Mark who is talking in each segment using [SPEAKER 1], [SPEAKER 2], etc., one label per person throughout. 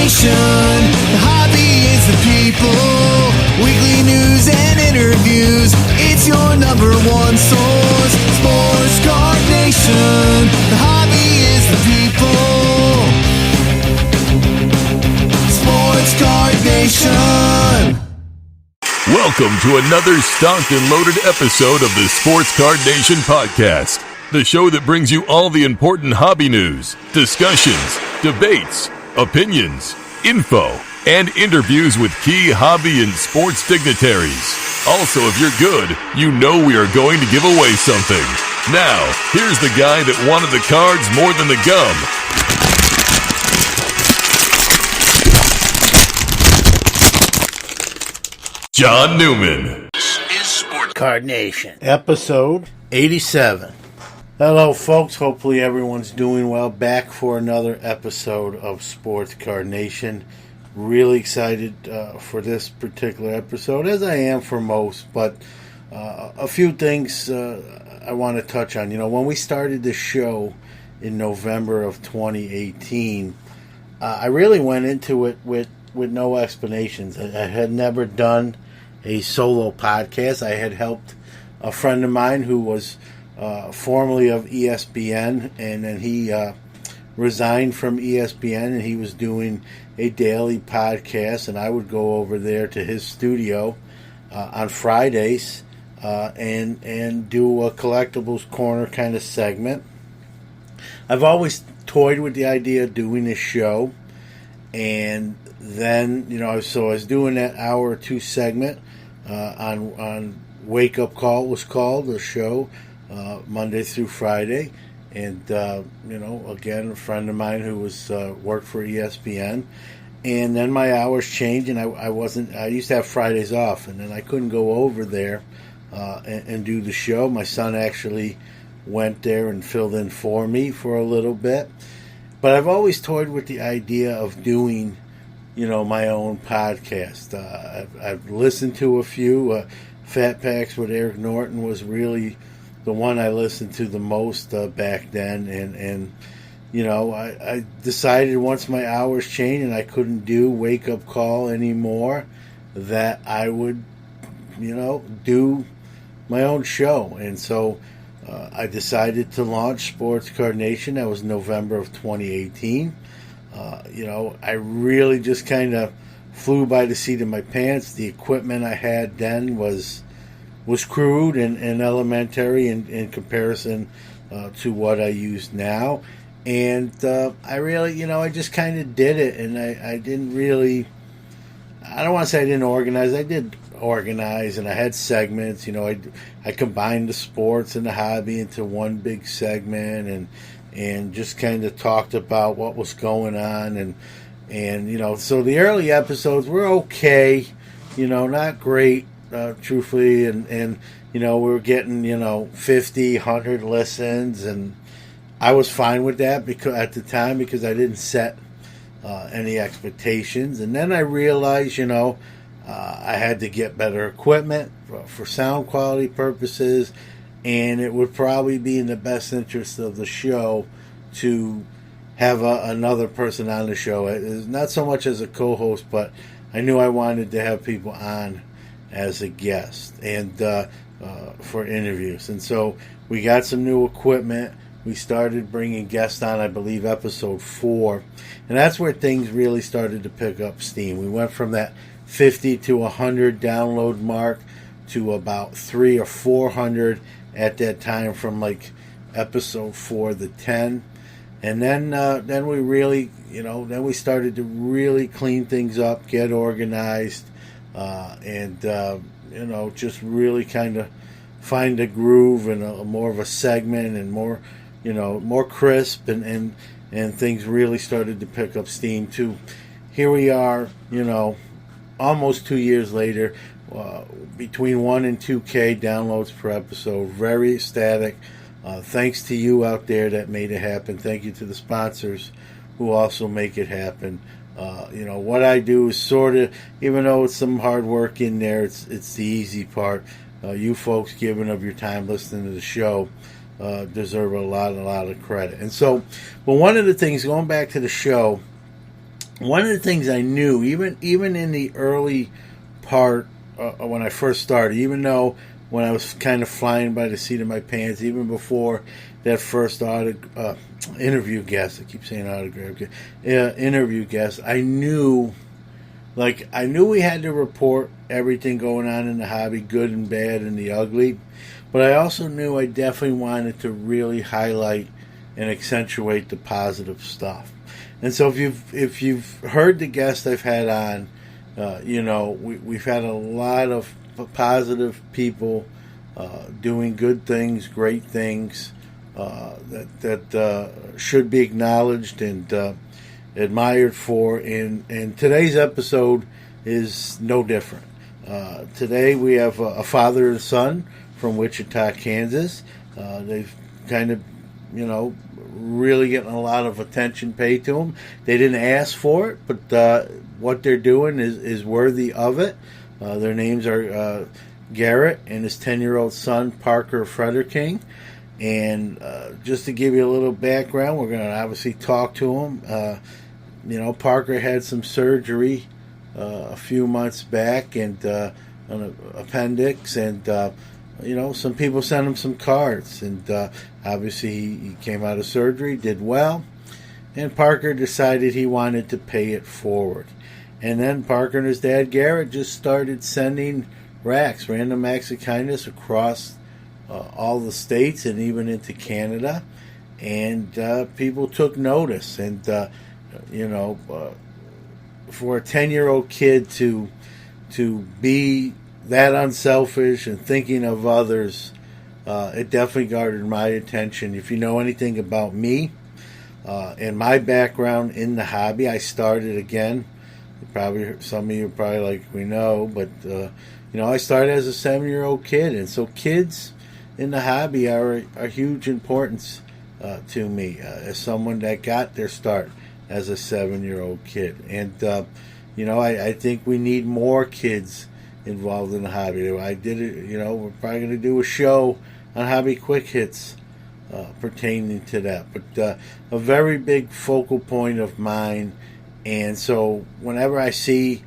[SPEAKER 1] Nation. The hobby is the people. Weekly news and interviews. It's your number one source. Sports Card Nation. The hobby is the people. Sports Card Nation.
[SPEAKER 2] Welcome to another stocked and loaded episode of the Sports Card Nation podcast, the show that brings you all the important hobby news, discussions, debates, opinions, info, and interviews with key hobby and sports dignitaries. Also, if you're good, you know we are going to give away something. Now, here's the guy that wanted the cards more than the gum. John Newman.
[SPEAKER 3] This is Sports
[SPEAKER 4] Card Nation, episode 87. Hello, folks. Hopefully everyone's doing well. Back for another episode of Sports Card Nation. Really excited for this particular episode, as I am for most. But a few things I want to touch on. You know, when we started this show in November of 2018, I really went into it with no explanations. I had never done a solo podcast. I had helped a friend of mine who was formerly of ESPN, and then he resigned from ESPN, and he was doing a daily podcast, and I would go over there to his studio on Fridays and do a collectibles corner kind of segment. I've always toyed with the idea of doing a show, and then, you know, so I was doing that hour or two segment on Wake Up Call was called, the show, Monday through Friday. And, you know, again, a friend of mine who was worked for ESPN. And then my hours changed, and I used to have Fridays off, and then I couldn't go over there and do the show. My son actually went there and filled in for me for a little bit. But I've always toyed with the idea of doing, you know, my own podcast. I've listened to a few. Fat Packs with Eric Norton was really the one I listened to the most back then. And you know, I decided once my hours changed and I couldn't do Wake Up Call anymore, that I would, you know, do my own show. And so I decided to launch Sports Card Nation. That was November of 2018. You know, I really just kind of flew by the seat of my pants. The equipment I had then was crude and elementary in comparison to what I use now. And I really, you know, I just kind of did it. And I didn't really, I don't want to say I didn't organize. I did organize, and I had segments. You know, I combined the sports and the hobby into one big segment, and just kind of talked about what was going on, and you know, so the early episodes were okay, you know, not great, truthfully, and you know, we were getting, you know, 50, 100 listens, and I was fine with that because at the time, because I didn't set any expectations. And then I realized, you know, I had to get better equipment for sound quality purposes, and it would probably be in the best interest of the show to have another person on the show. Not so much as a co-host, but I knew I wanted to have people on as a guest and for interviews. And so we got some new equipment. We started bringing guests on, I believe, episode 4. And that's where things really started to pick up steam. We went from that 50 to 100 download mark to about 300 or 400 at that time, from like episode 4 to 10. And then we really, you know, then we started to really clean things up, get organized, and you know, just really kind of find a groove and a more of a segment, and more, you know, more crisp, and things really started to pick up steam too. Here we are, you know, almost 2 years later, between 1 and 2K downloads per episode. Very ecstatic. Thanks to you out there that made it happen. Thank you to the sponsors who also make it happen. You know, what I do is sort of, even though it's some hard work in there, it's the easy part. You folks giving of your time listening to the show deserve a lot of credit. And so, well, one of the things, going back to the show, one of the things I knew, even in the early part when I first started, even though when I was kind of flying by the seat of my pants, even before that first interview guest, I keep saying autograph, interview guest, I knew we had to report everything going on in the hobby, good and bad and the ugly, but I also knew I definitely wanted to really highlight and accentuate the positive stuff. And so if you've heard the guests I've had on, we've had a lot of positive people doing good things, great things that should be acknowledged and admired for. And today's episode is no different. Today we have a father and son from Wichita, Kansas. They've kind of, really getting a lot of attention paid to them. They didn't ask for it, but what they're doing is worthy of it. Their names are Garrett and his 10-year-old son, Parker Frederking. And just to give you a little background, we're going to obviously talk to him. Parker had some surgery a few months back and on an appendix, and some people sent him some cards, and obviously he came out of surgery, did well, and Parker decided he wanted to pay it forward. And then Parker and his dad, Garrett, just started sending RAKs, random acts of kindness, across all the states and even into Canada, and people took notice. And for a 10-year-old kid to be that unselfish and thinking of others, it definitely garnered my attention. If you know anything about me and my background in the hobby, I started again. Probably some of you are probably like, we know, but I started as a 7-year-old kid, and so kids in the hobby are huge importance to me as someone that got their start as a 7-year-old kid. And I think we need more kids involved in the hobby. I did it. We're probably going to do a show on hobby quick hits pertaining to that. But a very big focal point of mine. And so whenever I see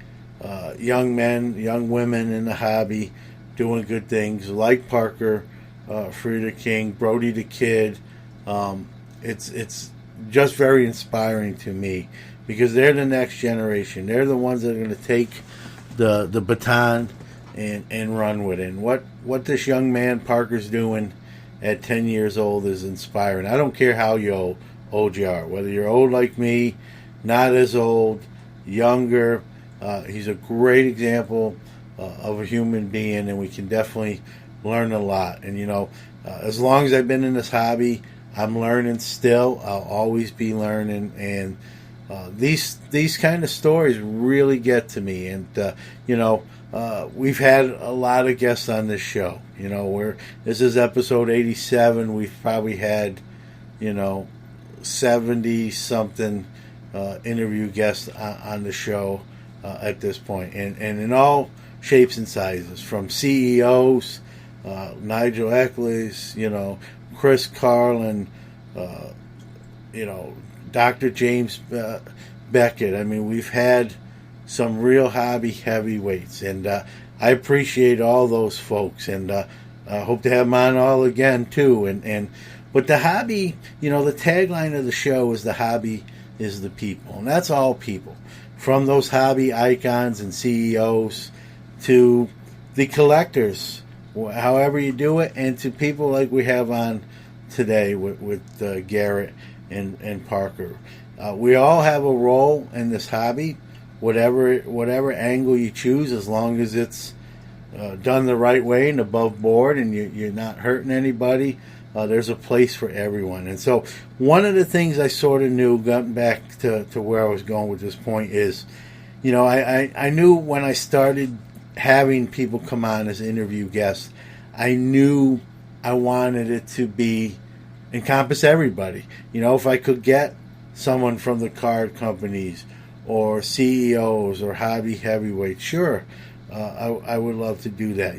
[SPEAKER 4] young men, young women in the hobby doing good things like Parker Frederking, Brody the Kid, it's just very inspiring to me, because they're the next generation. They're the ones that are going to take the baton and run with it. And what this young man Parker's doing at 10 years old is inspiring. I don't care how old you are, whether you're old like me, not as old, younger. He's a great example of a human being, and we can definitely learn a lot. And as long as I've been in this hobby, I'm learning still. I'll always be learning, and these kind of stories really get to me. And we've had a lot of guests on this show. This is episode 87. We've probably had 70 something interview guests on the show at this point, and in all shapes and sizes, from CEOs, Nigel Eccles, Chris Carlin, Dr. James Beckett. I mean, we've had some real hobby heavyweights, and I appreciate all those folks, and I hope to have them on all again too. But the hobby, the tagline of the show is, the hobby is the people, and that's all people, from those hobby icons and CEOs to the collectors, however you do it, and to people like we have on today with Garrett and Parker. We all have a role in this hobby, whatever angle you choose, as long as it's done the right way and above board, and you're not hurting anybody. There's a place for everyone. And so one of the things I sort of knew, gotten back to where I was going with this point, is, I knew when I started having people come on as interview guests, I knew I wanted it to encompass everybody. If I could get someone from the card companies or CEOs or hobby heavyweights, sure, I would love to do that.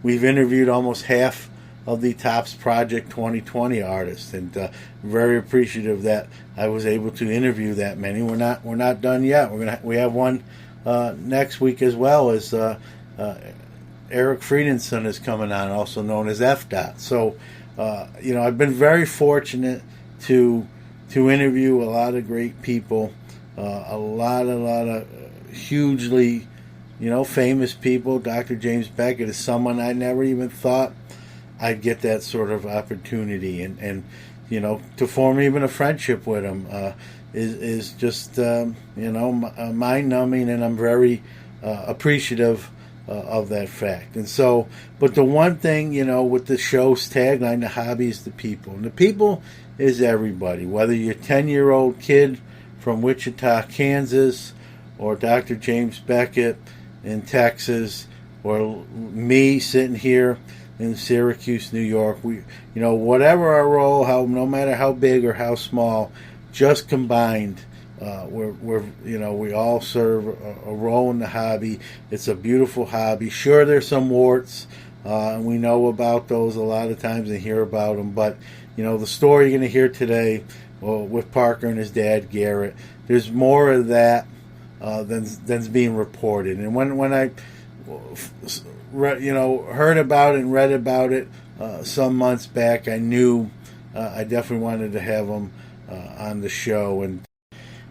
[SPEAKER 4] We've interviewed almost half of the Topps Project 2020 artists, and very appreciative that I was able to interview that many. We're not done yet. We have one next week as well, as Eric Friedenson is coming on, also known as FDOT. So, I've been very fortunate to interview a lot of great people, a lot of hugely, famous people. Dr. James Beckett is someone I never even thought I'd get that sort of opportunity, and to form even a friendship with him is just mind-numbing, and I'm very appreciative of that fact. And so, but the one thing, with the show's tagline, the hobby is the people. And the people is everybody, whether you're a 10-year-old kid from Wichita, Kansas, or Dr. James Beckett in Texas, or me sitting here in Syracuse, New York. We, whatever our role, no matter how big or how small, just combined, we all serve a role in the hobby. It's a beautiful hobby. Sure, there's some warts, and we know about those a lot of times and hear about them. But the story you're going to hear today, with Parker and his dad Garrett, there's more of that than's being reported. And when I heard about it and read about it some months back, I knew I definitely wanted to have them on the show, and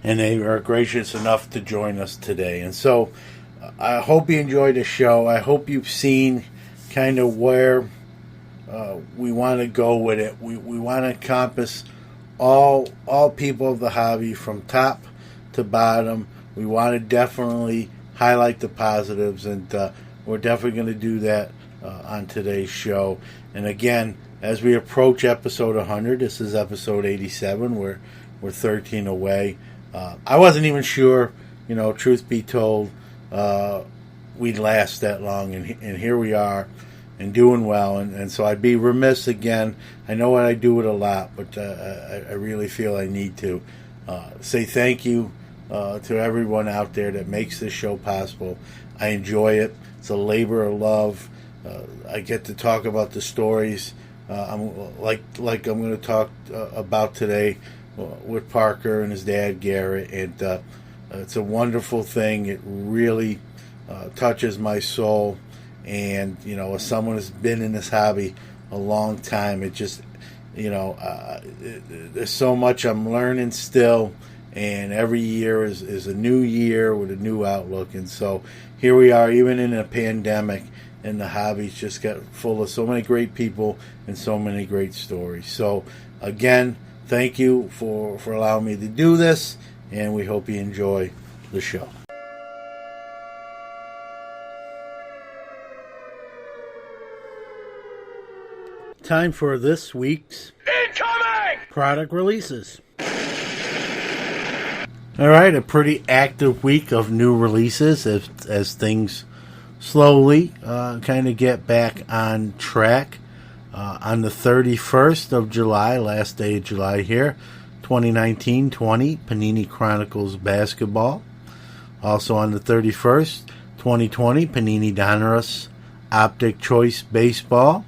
[SPEAKER 4] they are gracious enough to join us today. And so I hope you enjoyed the show. I hope you've seen kind of where we want to go with it. We want to encompass all people of the hobby from top to bottom. We want to definitely highlight the positives, and we're definitely going to do that on today's show. And again, as we approach episode 100, this is episode 87. We're 13 away. I wasn't even sure, truth be told, we'd last that long, and here we are, and doing well. And so I'd be remiss again. I know I do it a lot, but I really feel I need to say thank you to everyone out there that makes this show possible. I enjoy it. It's a labor of love. I get to talk about the stories I'm going to talk about today with Parker and his dad Garrett, and it's a wonderful thing. It really touches my soul, and as someone who's been in this hobby a long time, it just there's so much I'm learning still, and every year is a new year with a new outlook. And so here we are, even in a pandemic, and the hobby's just got full of so many great people and so many great stories. So again, thank you for allowing me to do this, and we hope you enjoy the show. Time for this week's incoming product releases. All right, a pretty active week of new releases as things slowly kind of get back on track. On the 31st of July, last day of July here, 2019-20, Panini Chronicles Basketball. Also on the 31st, 2020, Panini Donruss Optic Choice Baseball.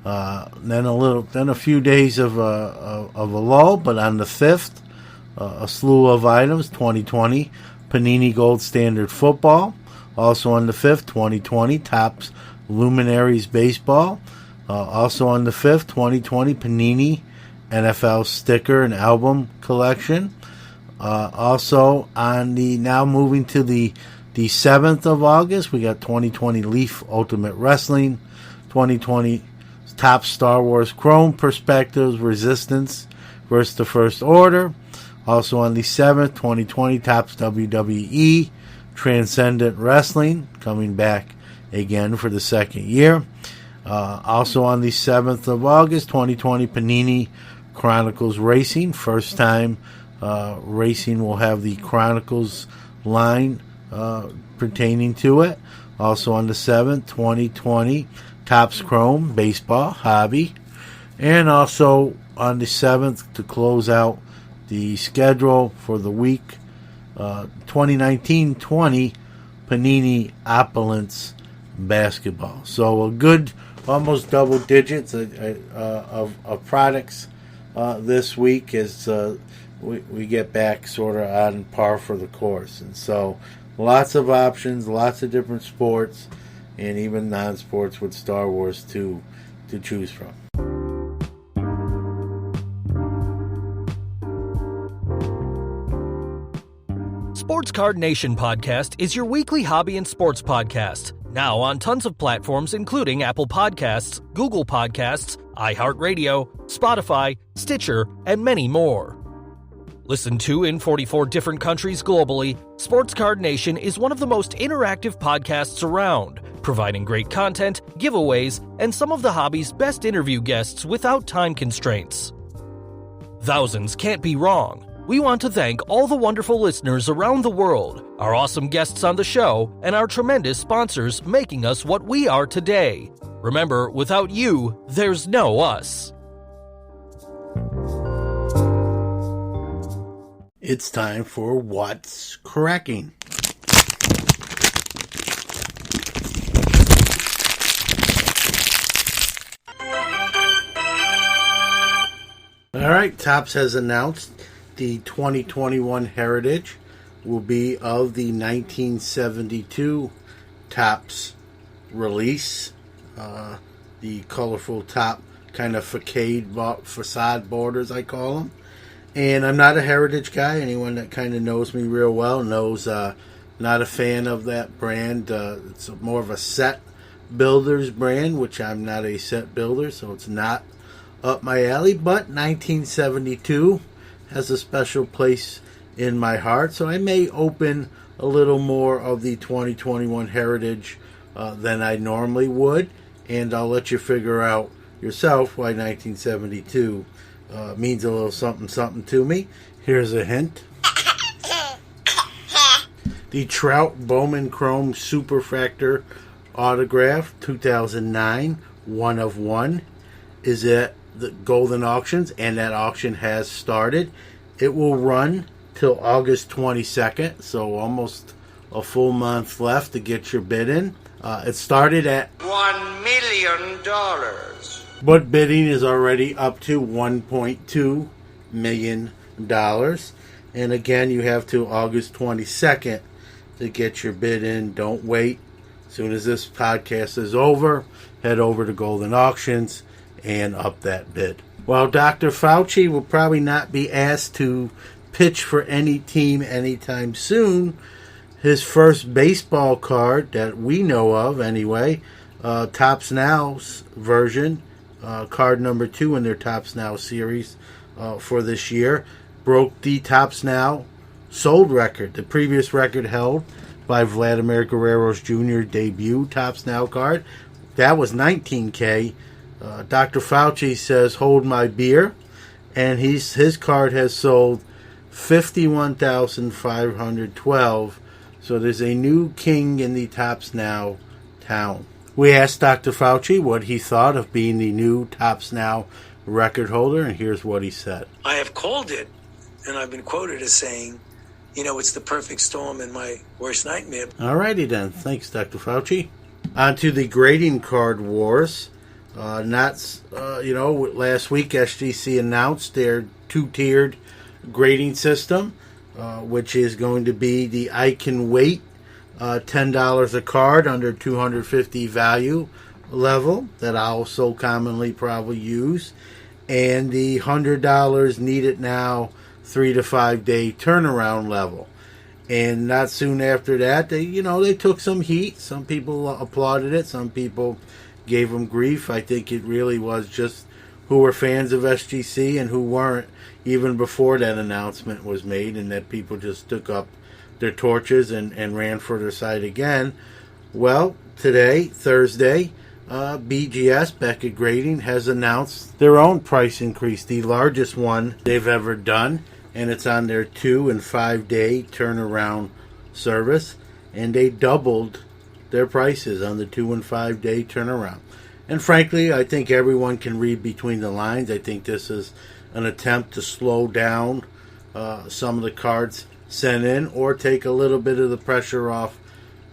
[SPEAKER 4] Then a few days of a lull, but on the 5th, a slew of items. 2020 Panini Gold Standard Football. Also on the 5th, 2020 Topps Luminaries Baseball. Also on the 5th, 2020 Panini NFL Sticker and Album Collection. Also on the, now moving to the 7th of August, we got 2020 Leaf Ultimate Wrestling. 2020 Top Star Wars Chrome Perspectives Resistance versus the First Order. Also on the 7th, 2020 Topps WWE Transcendent Wrestling, coming back again for the second year. Also on the 7th of August, 2020 Panini Chronicles Racing. First time Racing will have the Chronicles line pertaining to it. Also on the 7th, 2020 Topps Chrome Baseball Hobby. And also on the 7th, to close out the schedule for the week, 2019-20 Panini Opulence Basketball. So a good almost double digits of products this week as we get back sort of on par for the course. And so lots of options, lots of different sports, and even non-sports with Star Wars to choose from.
[SPEAKER 3] Sports Card Nation Podcast is your weekly hobby and sports podcast. Now on tons of platforms including Apple Podcasts, Google Podcasts, iHeartRadio, Spotify, Stitcher, and many more. Listened to in 44 different countries globally, Sports Card Nation is one of the most interactive podcasts around, providing great content, giveaways, and some of the hobby's best interview guests without time constraints. Thousands can't be wrong. We want to thank all the wonderful listeners around the world, our awesome guests on the show, and our tremendous sponsors making us what we are today. Remember, without you, there's no us.
[SPEAKER 4] It's time for What's Cracking. All right, Topps has announced the 2021 Heritage will be of the 1972 Topps release. The colorful top kind of facade borders, I call them. And I'm not a Heritage guy. Anyone that kind of knows me real well knows not a fan of that brand. It's more of a set builder's brand, which I'm not a set builder, so it's not up my alley. But 1972 has a special place in my heart, so I may open a little more of the 2021 Heritage than I normally would, and I'll let you figure out yourself why 1972 means a little something to me. Here's a hint. The Trout Bowman Chrome Superfractor Autograph 2009, 1 of 1, is at the Golden Auctions, and that auction has started. It will run till August 22nd, so almost a full month left to get your bid in. It started at
[SPEAKER 5] $1 million.
[SPEAKER 4] But bidding is already up to $1.2 million. And again, you have till August 22nd to get your bid in. Don't wait. As soon as this podcast is over, head over to Golden Auctions and up that bid. While Dr. Fauci will probably not be asked to pitch for any team anytime soon, his first baseball card that we know of anyway, Topps Now's version, card number 2 in their Topps Now series for this year, broke the Topps Now sold record. The previous record held by Vladimir Guerrero's Jr. debut Topps Now card. That was 19K. Dr. Fauci says, hold my beer, and his card has sold 51,512. So there's a new king in the Topps Now town. We asked Dr. Fauci what he thought of being the new Topps Now record holder, and here's what he said.
[SPEAKER 6] I have called it, and I've been quoted as saying, it's the perfect storm in my worst nightmare.
[SPEAKER 4] All righty then. Thanks, Dr. Fauci. On to the grading card wars. Last week SGC announced their 2-tiered grading system, which is going to be the I Can Wait $10 a card under 250 value level that I'll so commonly probably use, and the $100 Need It Now 3 to 5 day turnaround level. And not soon after that, they took some heat. Some people applauded it. Some people gave them grief. I think it really was just who were fans of SGC and who weren't, even before that announcement was made, and that people just took up their torches and ran for their side again. Well, today, Thursday, BGS, Beckett Grading, has announced their own price increase, the largest one they've ever done, and it's on their 2 and 5 day turnaround service, and they doubled their prices on the 2 and 5 day turnaround. And frankly, I think everyone can read between the lines. I think this is an attempt to slow down some of the cards sent in, or take a little bit of the pressure off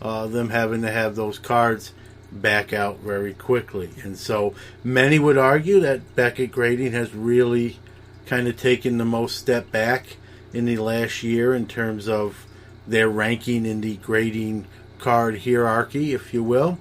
[SPEAKER 4] them having to have those cards back out very quickly. And so many would argue that Beckett Grading has really kind of taken the most step back in the last year in terms of their ranking in the grading card hierarchy, if you will.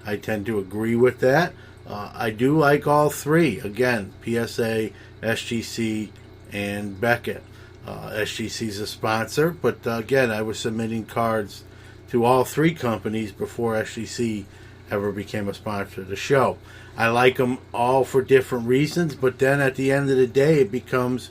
[SPEAKER 4] I tend to agree with that. I do like all three. Again, PSA, SGC, and Beckett. SGC is a sponsor, but again, I was submitting cards to all three companies before SGC ever became a sponsor of the show. I like them all for different reasons, but then at the end of the day, it becomes,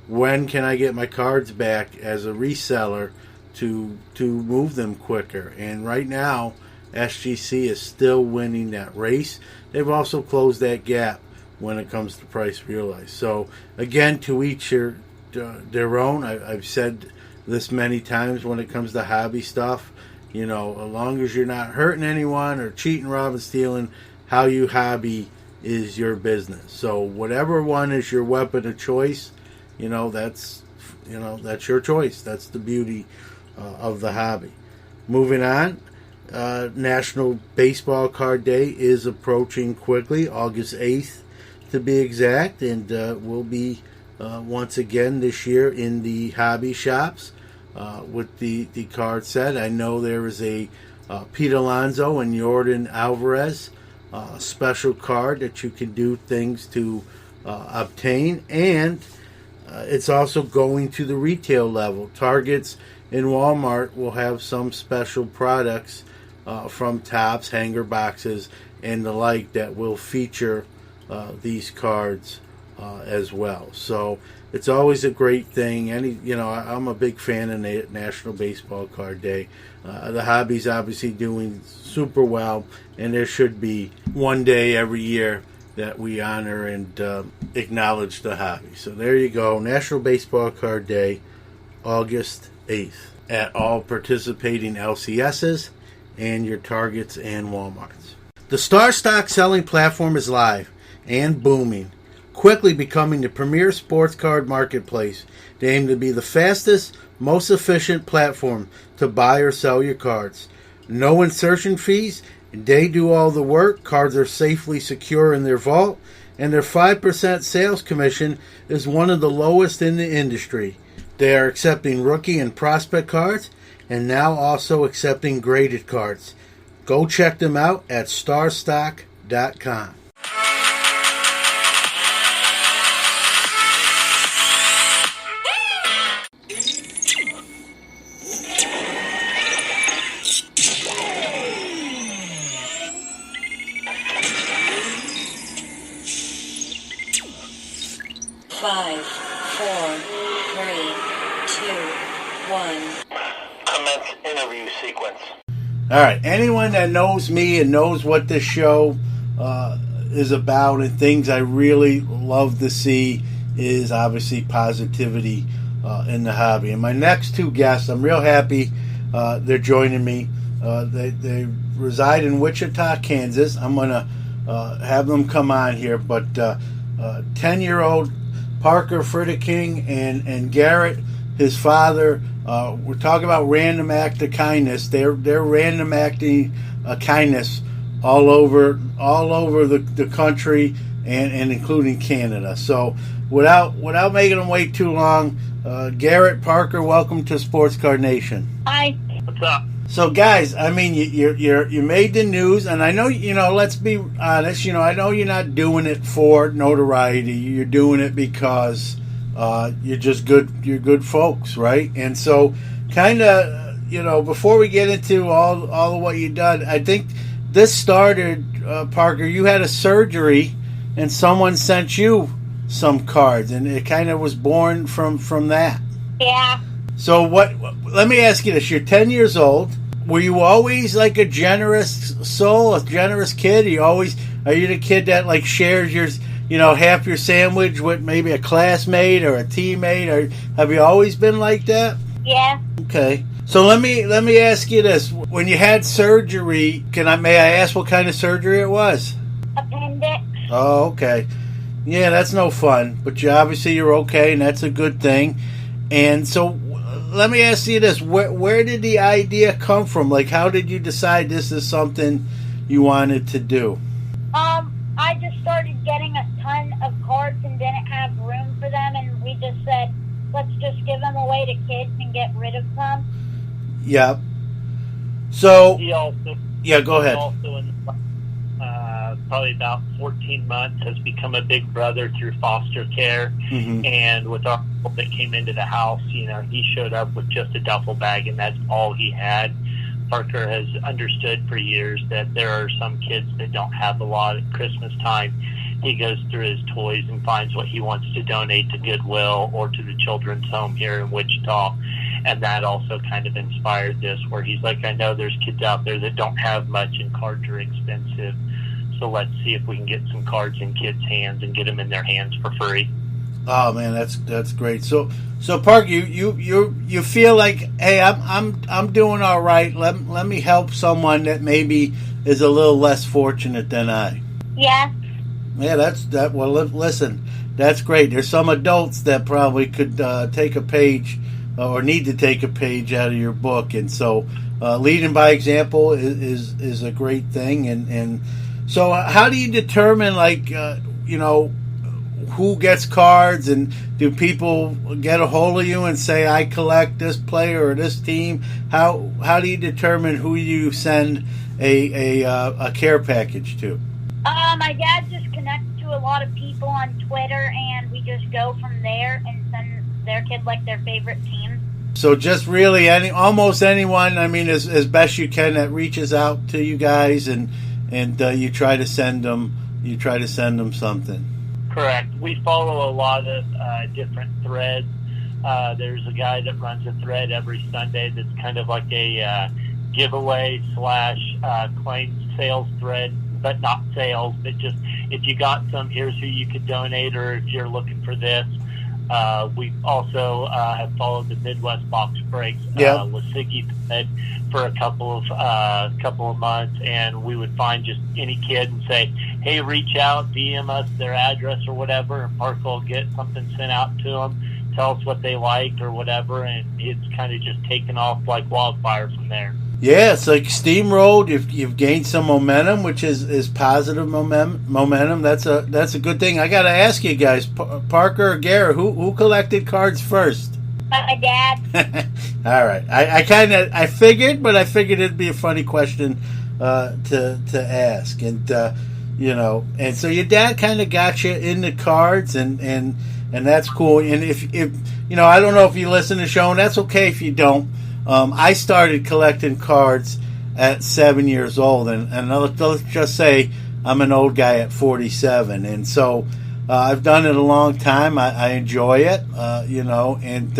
[SPEAKER 4] when can I get my cards back as a reseller to move them quicker? And right now, SGC is still winning that race. They've also closed that gap when it comes to price realized. So again, to each their own. I've said this many times when it comes to hobby stuff. You know, as long as you're not hurting anyone or cheating, robbing, stealing, how you hobby is your business. So whatever one is your weapon of choice, that's your choice. That's the beauty of the hobby. Moving on, National Baseball Card Day is approaching quickly, August 8th to be exact, and will be once again this year in the hobby shops with the card set. I know there is a Pete Alonso and Jordan Alvarez special card that you can do things to obtain, and it's also going to the retail level. Targets and Walmart will have some special products from Topps, hanger boxes, and the like that will feature these cards as well. So it's always a great thing. I'm a big fan of National Baseball Card Day. The hobby's obviously doing super well, and there should be one day every year that we honor and acknowledge the hobby. So there you go, National Baseball Card Day, August 8th, at all participating LCSs and your Targets and Walmarts. The Star Stock selling platform is live and booming, quickly becoming the premier sports card marketplace. They aim to be the fastest, most efficient platform to buy or sell your cards. No insertion fees. They do all the work. Cards are safely secure in their vault, and their 5% sales commission is one of the lowest in the industry. They are accepting rookie and prospect cards, and now also accepting graded cards. Go check them out at starstock.com.
[SPEAKER 5] Five, four, three, two, one.
[SPEAKER 4] Commence interview sequence. All right. Anyone that knows me and knows what this show is about and things I really love to see is obviously positivity in the hobby. And my next two guests, I'm real happy they're joining me. They reside in Wichita, Kansas. I'm going to have them come on here. But 10-year-old Parker Frederking and Garrett, his father, we're talking about random act of kindness. They're random acting kindness all over the country and including Canada. So without making them wait too long, Garrett, Parker, welcome to Sports Card Nation.
[SPEAKER 7] Hi.
[SPEAKER 8] What's up?
[SPEAKER 4] So guys, I mean, you made the news, and I know, let's be honest, I know you're not doing it for notoriety. You're doing it because you're just good. You're good folks, right? And so, kind of, before we get into all of what you've done, I think this started, Parker. You had a surgery, and someone sent you some cards, and it kind of was born from that.
[SPEAKER 7] Yeah.
[SPEAKER 4] So let me ask you this. You're 10 years old. Were you always like a generous soul, a generous kid? Are you the kid that like shares your, half your sandwich with maybe a classmate or a teammate? Or have you always been like that?
[SPEAKER 7] Yeah.
[SPEAKER 4] Okay. So let me ask you this. When you had surgery, may I ask what kind of surgery it was?
[SPEAKER 7] Appendix.
[SPEAKER 4] Oh, okay. Yeah, that's no fun. But obviously you're okay, and that's a good thing. And so let me ask you this. Where did the idea come from? Like, how did you decide this is something you wanted to do?
[SPEAKER 7] I just started getting a ton of cards and didn't have room for them, and we just said, let's just give them away to kids and get rid of some.
[SPEAKER 4] Yeah. So,
[SPEAKER 8] He also,
[SPEAKER 4] yeah, go ahead.
[SPEAKER 8] He also in probably about 14 months has become a big brother through foster care.
[SPEAKER 4] Mm-hmm.
[SPEAKER 8] And with our people that came into the house, he showed up with just a duffel bag, and that's all he had. Parker has understood for years that there are some kids that don't have a lot at Christmas time. He goes through his toys and finds what he wants to donate to Goodwill or to the children's home here in Wichita. And that also kind of inspired this, where he's like, I know there's kids out there that don't have much and cards are expensive. So let's see if we can get some cards in kids' hands and get them in their hands for free.
[SPEAKER 4] Oh man, that's great. So Parker, you feel like, hey, I'm doing all right. Let me help someone that maybe is a little less fortunate than I.
[SPEAKER 7] Yeah.
[SPEAKER 4] Yeah, that. Well, listen, that's great. There's some adults that probably could take a page or need to take a page out of your book, and so leading by example is a great thing. And so, how do you determine, like, who gets cards, and do people get a hold of you and say, I collect this player or this team? How do you determine who you send a care package to?
[SPEAKER 7] My dad just connects to a lot of people on Twitter, and we just go from there and send their kid like their favorite team.
[SPEAKER 4] So just really almost anyone, I mean, as best you can, that reaches out to you guys, and you try to send them something.
[SPEAKER 8] Correct. We follow a lot of different threads. There's a guy that runs a thread every Sunday that's kind of like a giveaway / claim sales thread, but not sales, but just if you got some, here's who you could donate, or if you're looking for this. We also have followed the Midwest Box Breaks with Siggy thread for a couple of months, and we would find just any kid and say, hey, reach out, DM us their address or whatever, and Parker will get something sent out to them, tell us what they liked or whatever, and it's kind of just taken off like wildfire from there.
[SPEAKER 4] Yeah, it's like steamrolled. You've gained some momentum, which is positive momentum. That's a good thing. I got to ask you guys, Parker or Garrett, who collected cards first?
[SPEAKER 7] My dad.
[SPEAKER 4] All right. I figured it'd be a funny question to ask, and and so your dad kind of got you into cards, and that's cool. And if I don't know if you listen to the show, and that's okay if you don't. I started collecting cards at 7 years old, and let's just say I'm an old guy at 47, and so I've done it a long time. I enjoy it, and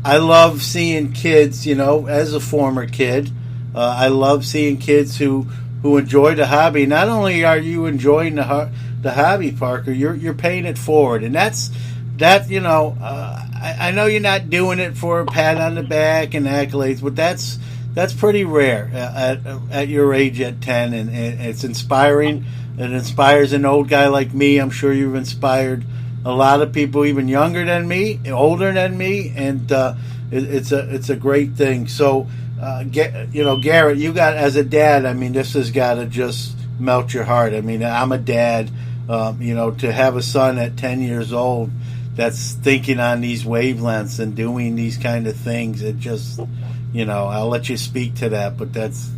[SPEAKER 4] I love seeing kids. As a former kid, I love seeing kids who enjoy the hobby. Not only are you enjoying the hobby, Parker, you're paying it forward, and that's. I know you're not doing it for a pat on the back and accolades, but that's pretty rare at your age at 10, and it's inspiring. It inspires an old guy like me. I'm sure you've inspired a lot of people even younger than me, older than me, and it's a great thing. So, Garrett, you got, as a dad, I mean, this has got to just melt your heart. I mean, I'm a dad. To have a son at 10 years old that's thinking on these wavelengths and doing these kind of things, it just, I'll let you speak to that, but that's,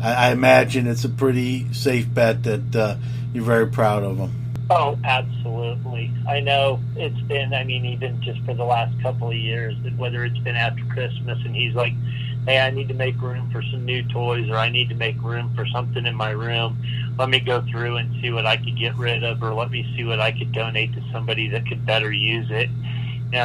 [SPEAKER 4] I imagine it's a pretty safe bet that you're very proud of him.
[SPEAKER 8] Oh, absolutely. I know it's been, even just for the last couple of years, that whether it's been after Christmas and he's like, hey, I need to make room for some new toys, or I need to make room for something in my room. Let me go through and see what I could get rid of, or let me see what I could donate to somebody that could better use it.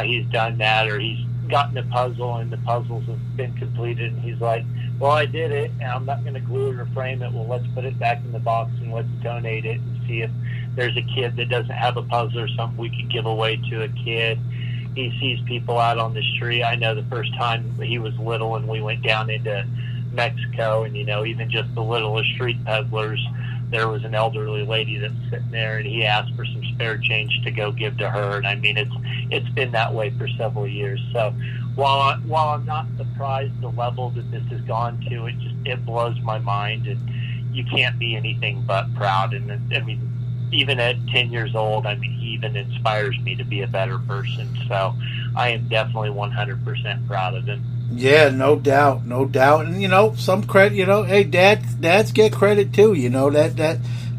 [SPEAKER 8] He's done that, or he's gotten a puzzle and the puzzles have been completed, and he's like, well, I did it, and I'm not going to glue it or frame it. Well, let's put it back in the box and let's donate it and see if there's a kid that doesn't have a puzzle or something we could give away to a kid. He sees people out on the street. I know the first time he was little and we went down into Mexico, and, even just the littlest street peddlers, there was an elderly lady that's sitting there, and he asked for some spare change to go give to her. And it's been that way for several years. So while I'm not surprised the level that this has gone to, it blows my mind. And you can't be anything but proud. And I mean, even at 10 years old, I mean, he even inspires me to be a better person. So I am definitely 100% proud of him.
[SPEAKER 4] Yeah, no doubt. And some credit. Hey, dads get credit too.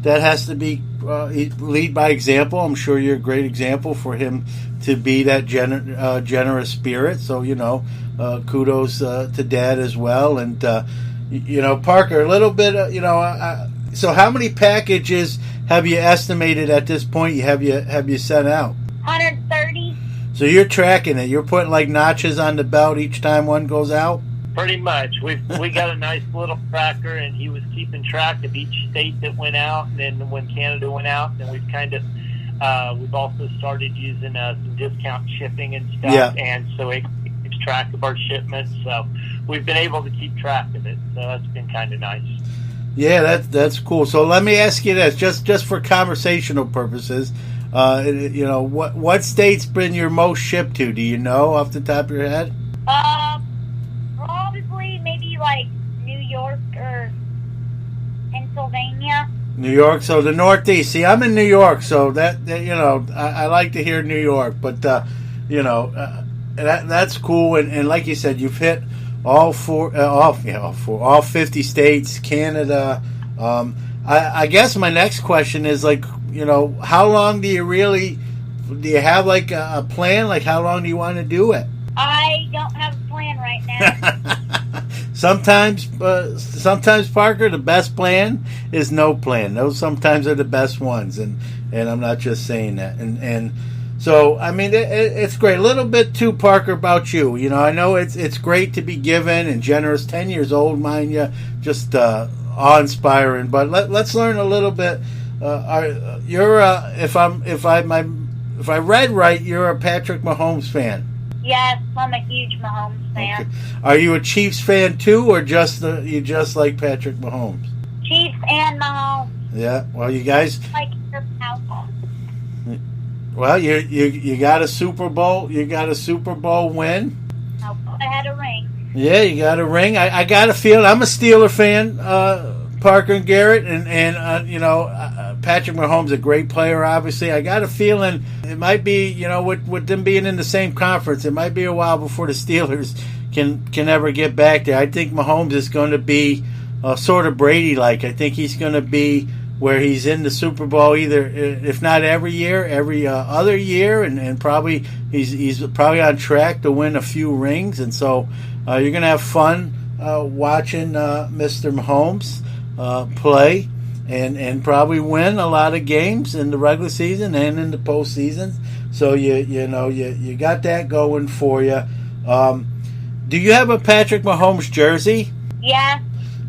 [SPEAKER 4] That has to be lead by example. I'm sure you're a great example for him to be that generous spirit. So kudos to Dad as well. And Parker, a little bit. So how many packages have you estimated at this point? Have you sent out?
[SPEAKER 7] 130.
[SPEAKER 4] So you're tracking it. You're putting like notches on the belt each time one goes out?
[SPEAKER 8] Pretty much. We got a nice little tracker, and he was keeping track of each state that went out. And then when Canada went out, then we've kind of we've also started using some discount shipping and stuff.
[SPEAKER 4] Yeah.
[SPEAKER 8] And so it keeps track of our shipments. So we've been able to keep track of it. So that's been kind of nice.
[SPEAKER 4] Yeah, that's cool. So let me ask you this, just for conversational purposes. What state's been your most shipped to? Do you know off the top of your head?
[SPEAKER 7] Probably maybe like New York or Pennsylvania.
[SPEAKER 4] New York, so the Northeast. See, I'm in New York, so that I like to hear New York, but that's cool. And like you said, you've hit all 50 states, Canada. I guess my next question is how long do you have like a plan? Like how long do you want to do it?
[SPEAKER 7] I don't have a plan right now.
[SPEAKER 4] Sometimes Parker, the best plan is no plan. Those sometimes are the best ones, and I'm not just saying that. And so I mean it's great. A little bit too, Parker, about you. I know it's great to be given and generous. 10 years old, mind you, just awe-inspiring. But let's learn a little bit. If I read right, you're a Patrick Mahomes fan.
[SPEAKER 7] Yes, I'm a huge Mahomes fan.
[SPEAKER 4] Okay. Are you a Chiefs fan too, or you just like Patrick Mahomes?
[SPEAKER 7] Chiefs and Mahomes.
[SPEAKER 4] Yeah. Well, you guys.
[SPEAKER 7] Like your house.
[SPEAKER 4] Well, you got a Super Bowl. You got a Super Bowl win.
[SPEAKER 7] I had a ring.
[SPEAKER 4] Yeah, you got a ring. I got a feeling. I'm a Steeler fan, Parker and Garrett, and Patrick Mahomes, a great player, obviously. I got a feeling it might be, with them being in the same conference, it might be a while before the Steelers can ever get back there. I think Mahomes is going to be sort of Brady-like. I think he's going to be where he's in the Super Bowl either, if not every year, every other year, and probably he's probably on track to win a few rings. And so you're going to have fun watching Mr. Mahomes play. And probably win a lot of games in the regular season and in the postseason. So you got that going for you. Do you have a Patrick Mahomes jersey?
[SPEAKER 7] Yeah.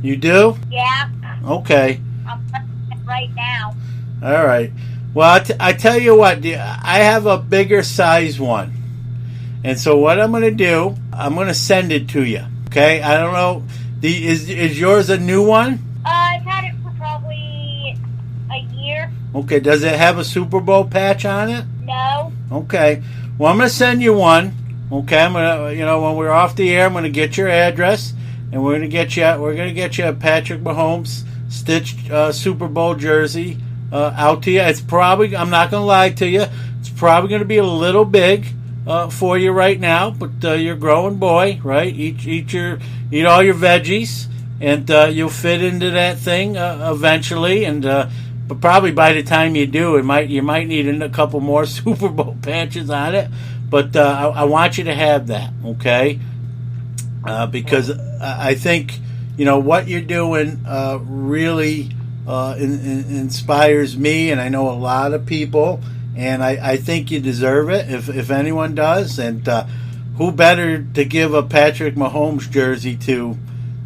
[SPEAKER 4] You do?
[SPEAKER 7] Yeah.
[SPEAKER 4] Okay.
[SPEAKER 7] I'm putting it right now.
[SPEAKER 4] All right. Well, I tell you what, I have a bigger size one. And so what I'm going to do, I'm going to send it to you. Okay? I don't know. Is yours a new one?
[SPEAKER 7] I've had it for probably a year.
[SPEAKER 4] Okay, does it have a Super Bowl patch on it?
[SPEAKER 7] No.
[SPEAKER 4] Okay. Well, I'm going to send you one. Okay, I'm going to, when we're off the air, I'm going to get your address, and we're going to get you a Patrick Mahomes stitched Super Bowl jersey out to you. It's probably, I'm not going to lie to you, it's probably going to be a little big for you right now, but you're a growing boy, right? Eat all your veggies, and you'll fit into that thing eventually. And but probably by the time you do, you might need a couple more Super Bowl patches on it. But I want you to have that, okay? Because I think what you're doing really inspires me, and I know a lot of people. And I think you deserve it if anyone does. And who better to give a Patrick Mahomes jersey to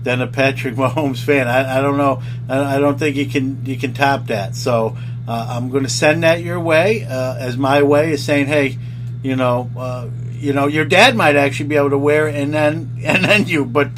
[SPEAKER 4] than a Patrick Mahomes fan? I don't know. I don't think you can top that. So I'm going to send that your way as my way of saying, hey, your dad might actually be able to wear it, and then you. But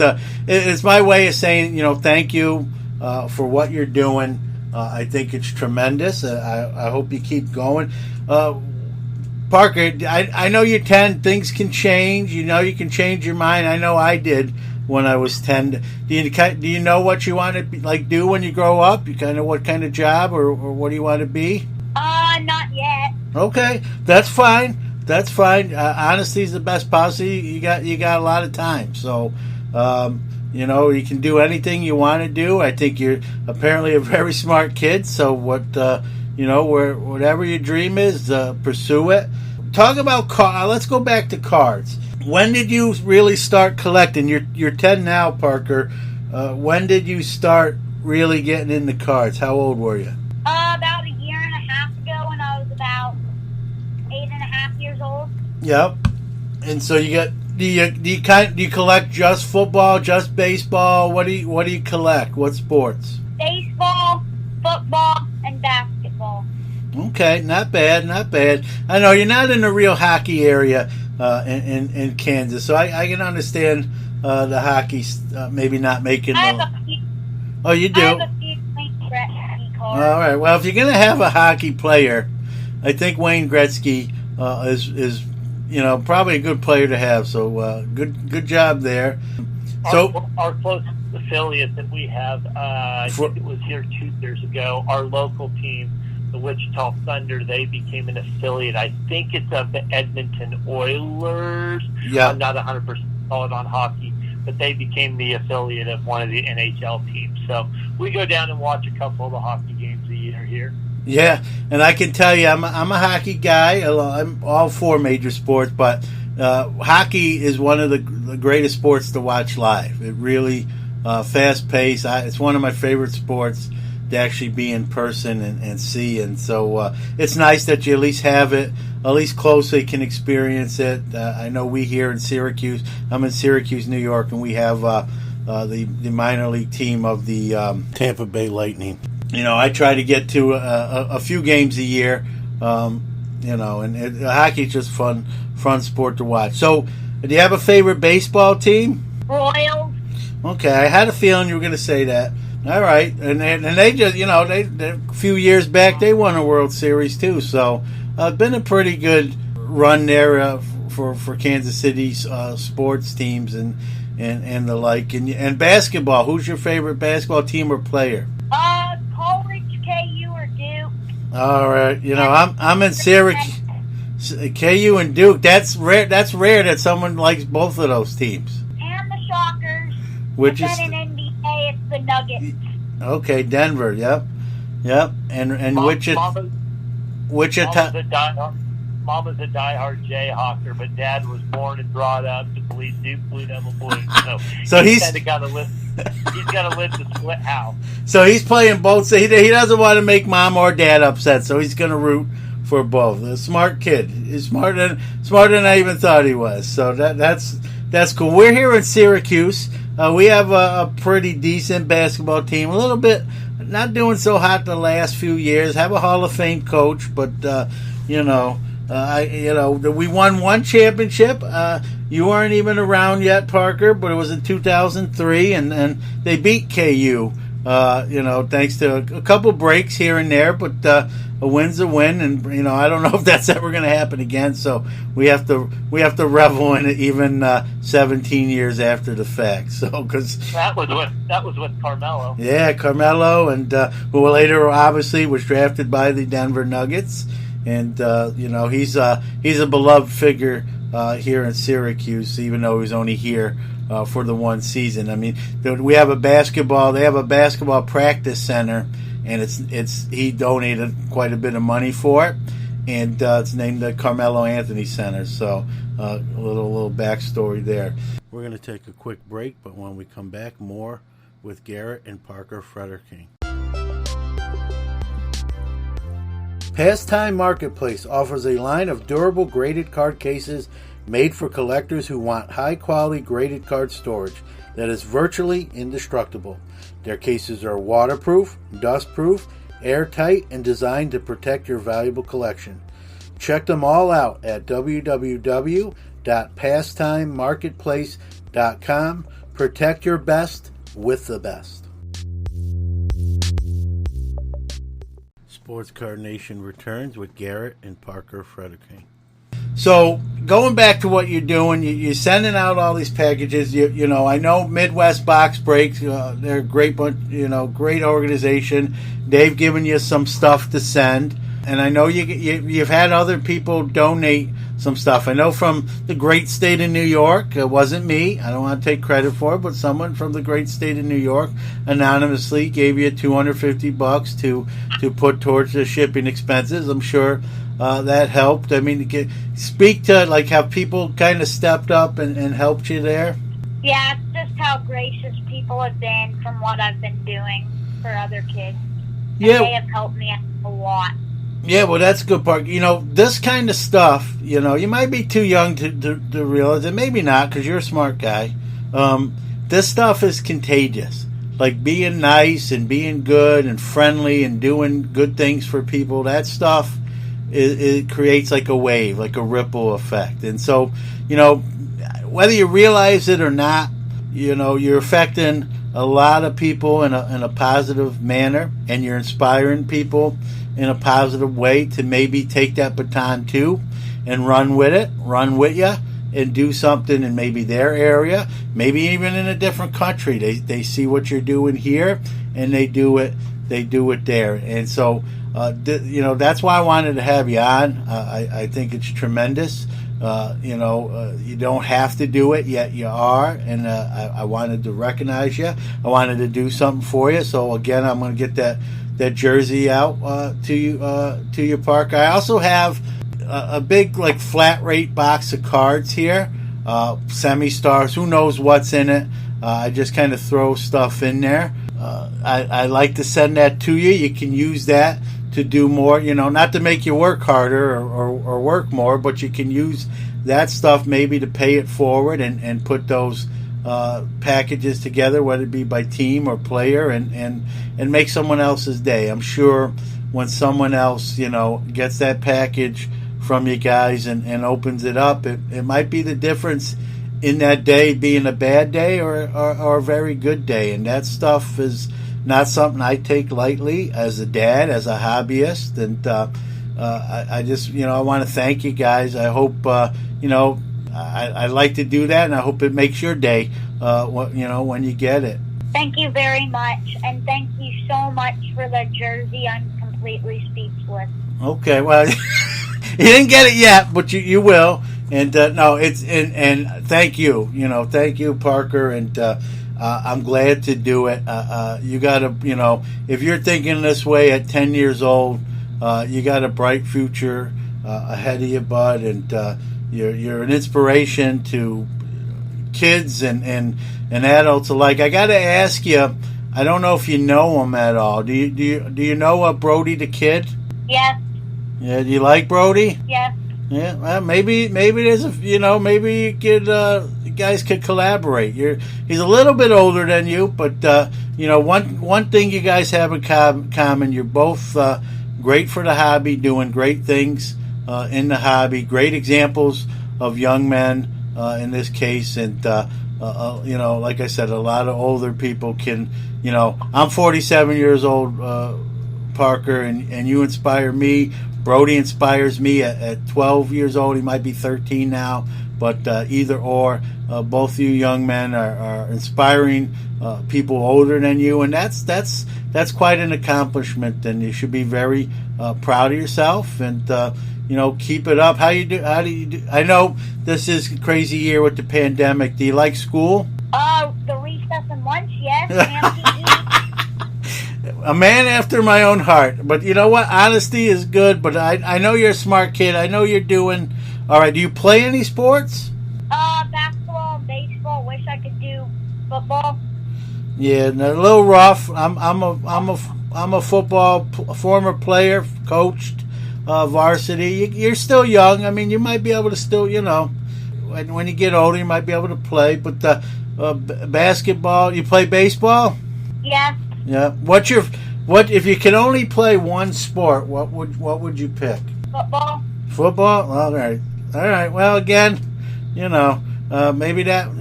[SPEAKER 4] it's my way of saying, thank you for what you're doing. I think it's tremendous. I hope you keep going. Parker, I know you're 10. Things can change. You can change your mind. I know I did. when I was 10. Do you know what you want to be, do when you grow up? You kind of what kind of job or what do you want to be?
[SPEAKER 7] Not yet.
[SPEAKER 4] Okay, that's fine. That's fine. Honesty is the best policy. You got a lot of time, so you can do anything you want to do. I think you're apparently a very smart kid. So whatever your dream is, pursue it. Talk about let's go back to cards. When did you really start collecting? You're 10 now, Parker. When did you start really getting into cards? How old were you?
[SPEAKER 7] About a year and a half ago, when I was about 8.5 years old.
[SPEAKER 4] Yep. And so you got do you collect just football, just baseball? What do you collect? What sports?
[SPEAKER 7] Baseball, football, and basketball.
[SPEAKER 4] Okay, not bad. I know you're not in the real hockey area in Kansas, so I can understand the hockey maybe not making. Oh, you do.
[SPEAKER 7] I have a few Wayne Gretzky cards.
[SPEAKER 4] All right. Well, if you're gonna have a hockey player, I think Wayne Gretzky is probably a good player to have. So good job there.
[SPEAKER 8] Our closest affiliate that we have, I think it was here 2 years ago. Our local team, the Wichita Thunder, they became an affiliate. I think it's of the Edmonton Oilers.
[SPEAKER 4] Yeah.
[SPEAKER 8] I'm not 100% solid on hockey, but they became the affiliate of one of the NHL teams. So we go down and watch a couple of the hockey games a year here.
[SPEAKER 4] Yeah, and I can tell you, I'm a hockey guy. I'm all 4 major sports, but hockey is one of the greatest sports to watch live. It really fast-paced. It's one of my favorite sports to actually be in person and see. And so it's nice that you at least have it, at least closely can experience it. I know we here in Syracuse, I'm in Syracuse, New York, and we have the minor league team of the Tampa Bay Lightning. I try to get to a few games a year, and hockey's just fun sport to watch. So, do you have a favorite baseball team?
[SPEAKER 7] Royals.
[SPEAKER 4] Okay, I had a feeling you were going to say that. All right, and they just, they a few years back they won a World Series too. So, been a pretty good run there for Kansas City's sports teams and the like. And basketball, who's your favorite basketball team or player?
[SPEAKER 7] College, KU, or Duke.
[SPEAKER 4] All right, I'm in Syracuse, KU and Duke. That's rare. That's rare that someone likes both of those teams.
[SPEAKER 7] And the Shockers.
[SPEAKER 4] Which
[SPEAKER 7] and
[SPEAKER 4] is
[SPEAKER 7] then in NBA, it's the Nuggets.
[SPEAKER 4] Okay, Denver. Yep. And Wichita.
[SPEAKER 8] Mama's a diehard Jayhawker, but Dad was born and brought up to bleed Duke Blue Devil Blues. So he's kind of got to live. He's got to live the split house. So he's playing both. So he
[SPEAKER 4] doesn't want to make Mom or Dad upset. So he's going to root for both. A smart kid. He's smarter than I even thought he was. So that's cool. We're here in Syracuse. We have a pretty decent basketball team. A little bit not doing so hot the last few years. Have a Hall of Fame coach, but we won one championship. You weren't even around yet, Parker, but it was in 2003, and they beat KU. Thanks to a couple breaks here and there, but a win's a win, and I don't know if that's ever going to happen again. So we have to revel in it even 17 years after the fact. So because
[SPEAKER 8] that was with Carmelo.
[SPEAKER 4] Yeah, Carmelo, and who later obviously was drafted by the Denver Nuggets. And he's a beloved figure here in Syracuse, even though he's only here for the one season. I mean, we have they have a basketball practice center, and he donated quite a bit of money for it, and it's named the Carmelo Anthony Center. So a little backstory there. We're going to take a quick break, but when we come back, more with Garrett and Parker Frederking. Pastime Marketplace offers a line of durable graded card cases made for collectors who want high-quality graded card storage that is virtually indestructible. Their cases are waterproof, dustproof, airtight, and designed to protect your valuable collection. Check them all out at www.pastimemarketplace.com. Protect your best with the best. Sports Card Nation returns with Garrett and Parker Frederking. So going back to what you're doing, you're sending out all these packages. You know, I know Midwest Box Breaks. They're a great bunch. Great organization. They've given you some stuff to send, and I know you've had other people donate some stuff. I know from the great state of New York. It wasn't me. I don't want to take credit for it, but someone from the great state of New York anonymously gave you $250 to put towards the shipping expenses. I'm sure that helped. I mean, speak to like how people kind of stepped up and helped you there.
[SPEAKER 7] Yeah, it's just how gracious people have been from what I've been doing for other kids. And
[SPEAKER 4] Yeah.
[SPEAKER 7] they have helped me a lot.
[SPEAKER 4] Yeah, well, that's a good part. This kind of stuff, you might be too young to realize it. Maybe not, because you're a smart guy. This stuff is contagious. Like being nice and being good and friendly and doing good things for people, that stuff, it creates like a wave, like a ripple effect. And so, whether you realize it or not, you're affecting a lot of people in a positive manner, and you're inspiring people in a positive way to maybe take that baton too and run with you and do something in maybe their area, maybe even in a different country. They see what you're doing here and they do it there. And so that's why I wanted to have you on. I think it's tremendous. You don't have to do it, yet you are, and I wanted to recognize you. I wanted to do something for you. So again, I'm going to get that jersey out to you, Parker. I also have a big like flat rate box of cards here, semi-stars. Who knows what's in it? I just kind of throw stuff in there. I like to send that to you. You can use that to do more, not to make you work harder or work more, but you can use that stuff maybe to pay it forward and put those packages together, whether it be by team or player, and make someone else's day. I'm sure when someone else, gets that package from you guys and opens it up, it might be the difference in that day being a bad day or a very good day. And that stuff is not something I take lightly as a dad, as a hobbyist. And I just, I want to thank you guys. I hope, I like to do that, and I hope it makes your day, when you get it.
[SPEAKER 7] Thank you very much, and thank you so much for the jersey. I'm completely speechless.
[SPEAKER 4] Okay, well, you didn't get it yet, but you will. And and thank you, thank you, Parker, and I'm glad to do it. You got to, if you're thinking this way at 10 years old, you got a bright future ahead of you, bud, and you're an inspiration to kids and adults alike. I got to ask you, I don't know if you know him at all. Do you know Brody the kid?
[SPEAKER 7] Yes.
[SPEAKER 4] Yeah. Do you like Brody?
[SPEAKER 7] Yes.
[SPEAKER 4] Yeah. Well, maybe there's maybe you could you guys could collaborate. He's a little bit older than you, but one thing you guys have in common, you're both great for the hobby, doing great things in the hobby. Great examples of young men in this case, and like I said, a lot of older people can. I'm 47 years old, Parker, and you inspire me. Brody inspires me at 12 years old. He might be 13 now, but either or, both you young men are inspiring people older than you, and that's quite an accomplishment. And you should be very proud of yourself, and keep it up. How do you do? I know this is a crazy year with the pandemic. Do you like school?
[SPEAKER 7] The recess and lunch, yes. And
[SPEAKER 4] A man after my own heart. But you know what? Honesty is good, but I know you're a smart kid. I know you're doing all right. Do you play any sports?
[SPEAKER 7] Basketball and baseball. Wish I could do football.
[SPEAKER 4] Yeah, a little rough. I'm a football former player, coached varsity. You're still young. I mean, you might be able to still, when you get older, you might be able to play. But basketball, you play baseball?
[SPEAKER 7] Yes.
[SPEAKER 4] Yeah. What if you can only play one sport? What would you pick?
[SPEAKER 7] Football.
[SPEAKER 4] Football. All right. Well, again, maybe that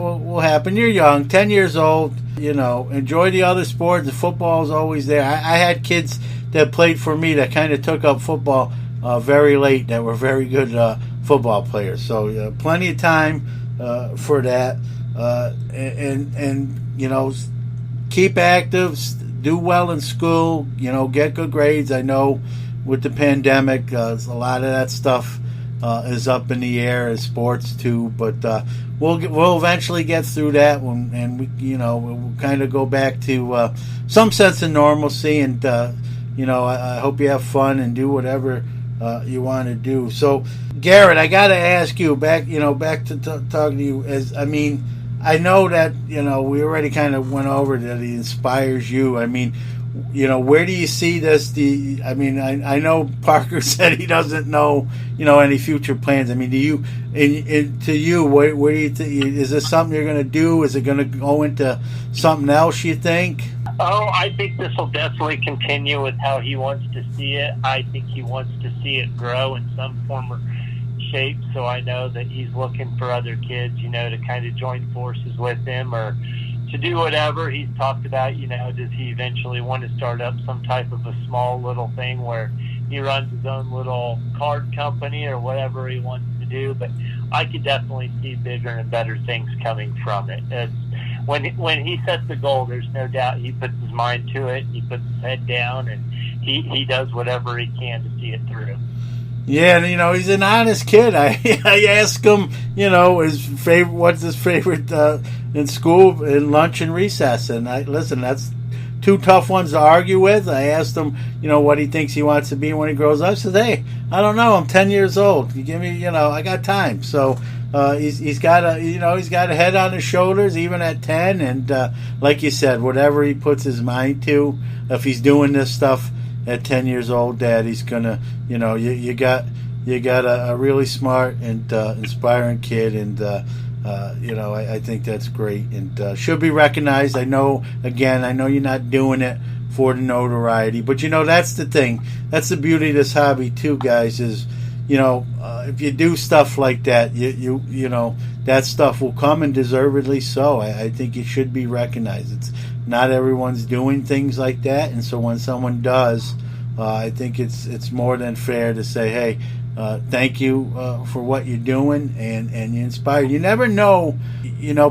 [SPEAKER 4] will happen. You're young, 10 years old. Enjoy the other sports. The football is always there. I had kids that played for me that kind of took up football very late that were very good football players. So plenty of time for that, and keep active, do well in school, get good grades. I know with the pandemic, a lot of that stuff is up in the air as sports too, but we'll eventually get through that one, and we'll kind of go back to some sense of normalcy, and I hope you have fun and do whatever you want to do. So Garrett, I got to ask you back to talking to you. I know that we already kind of went over that he inspires you. Where do you see this? I know Parker said he doesn't know, any future plans. Do you, to you, where do you think, is this something you're going to do? Is it going to go into something else, you think?
[SPEAKER 8] Oh, I think this will definitely continue with how he wants to see it. I think he wants to see it grow in some form or shape. So I know that he's looking for other kids, to kind of join forces with him or to do whatever. He's talked about, does he eventually want to start up some type of a small little thing where he runs his own little card company or whatever he wants to do. But I could definitely see bigger and better things coming from it. When he sets a goal, there's no doubt he puts his mind to it, he puts his head down, and he does whatever he can to see it through.
[SPEAKER 4] Yeah, and he's an honest kid. I asked him, what's his favorite in school, in lunch and recess, and that's two tough ones to argue with. I asked him, what he thinks he wants to be when he grows up. I said, hey, I don't know. I'm 10 years old. You give me, I got time. So he's got a head on his shoulders even at 10, and like you said, whatever he puts his mind to, if he's doing this stuff at 10 years old, Dad, he's gonna, you got a really smart and inspiring kid, and I think that's great and should be recognized. I know you're not doing it for the notoriety, but that's the thing. That's the beauty of this hobby too, guys. Is if you do stuff like that, you that stuff will come, and deservedly so. I think it should be recognized. It's not everyone's doing things like that, and so when someone does, I think it's more than fair to say, hey, thank you for what you're doing, and you inspire. You never know,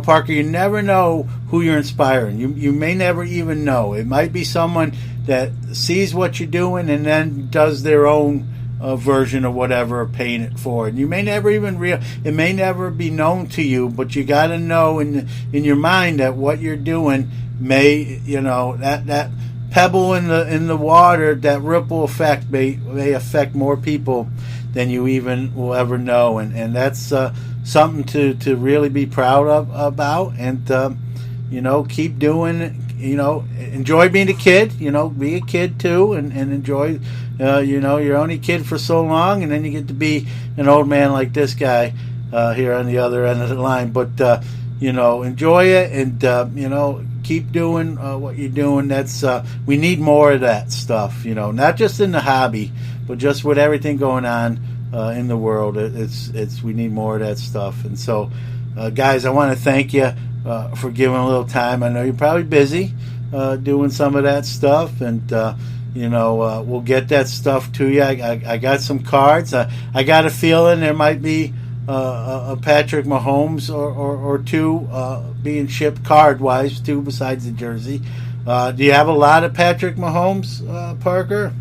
[SPEAKER 4] Parker. You never know who you're inspiring. You may never even know. It might be someone that sees what you're doing and then does their own version of whatever, or paying it forward. You may never even it may never be known to you, but you got to know in your mind that what you're doing may, that pebble in the water, that ripple effect may affect more people than you even will ever know, and that's something to really be proud about, and keep doing. Enjoy being a kid. Be a kid too, and enjoy. You're only a kid for so long, and then you get to be an old man like this guy here on the other end of the line. But enjoy it, and keep doing what you're doing. That's we need more of that stuff. Not just in the hobby, but just with everything going on in the world. It's we need more of that stuff. And so, guys, I want to thank you for giving a little time. I know you're probably busy doing some of that stuff, and we'll get that stuff to you. I got some cards. I got a feeling there might be a Patrick Mahomes or two being shipped card-wise, too, besides the jersey. Do you have a lot of Patrick Mahomes, Parker?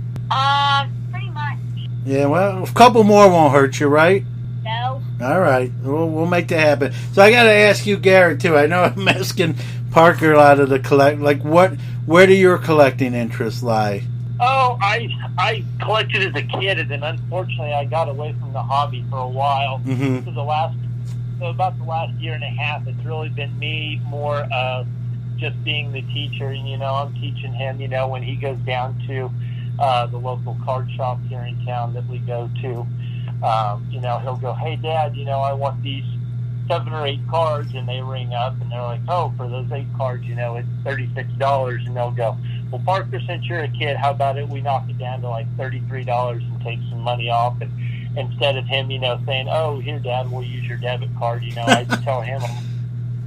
[SPEAKER 7] Pretty much.
[SPEAKER 4] Yeah, well, a couple more won't hurt you, right?
[SPEAKER 7] No.
[SPEAKER 4] All right, we'll make that happen. So I got to ask you, Garrett, too. I know I'm asking Parker a lot of the collect. Like, where do your collecting interests lie?
[SPEAKER 8] Oh, I collected as a kid, and then unfortunately I got away from the hobby for a while.
[SPEAKER 4] Mm-hmm.
[SPEAKER 8] About the last year and a half, it's really been me more of just being the teacher. And, I'm teaching him, when he goes down to the local card shop here in town that we go to, he'll go, hey, Dad, I want these 7 or 8 cards, and they ring up, and they're like, oh, for those 8 cards, it's $36, and they'll go, well, Parker, since you're a kid, how about it we knock it down to like $33 and take some money off, and instead of him, saying, oh, here, Dad, we'll use your debit card, I tell him,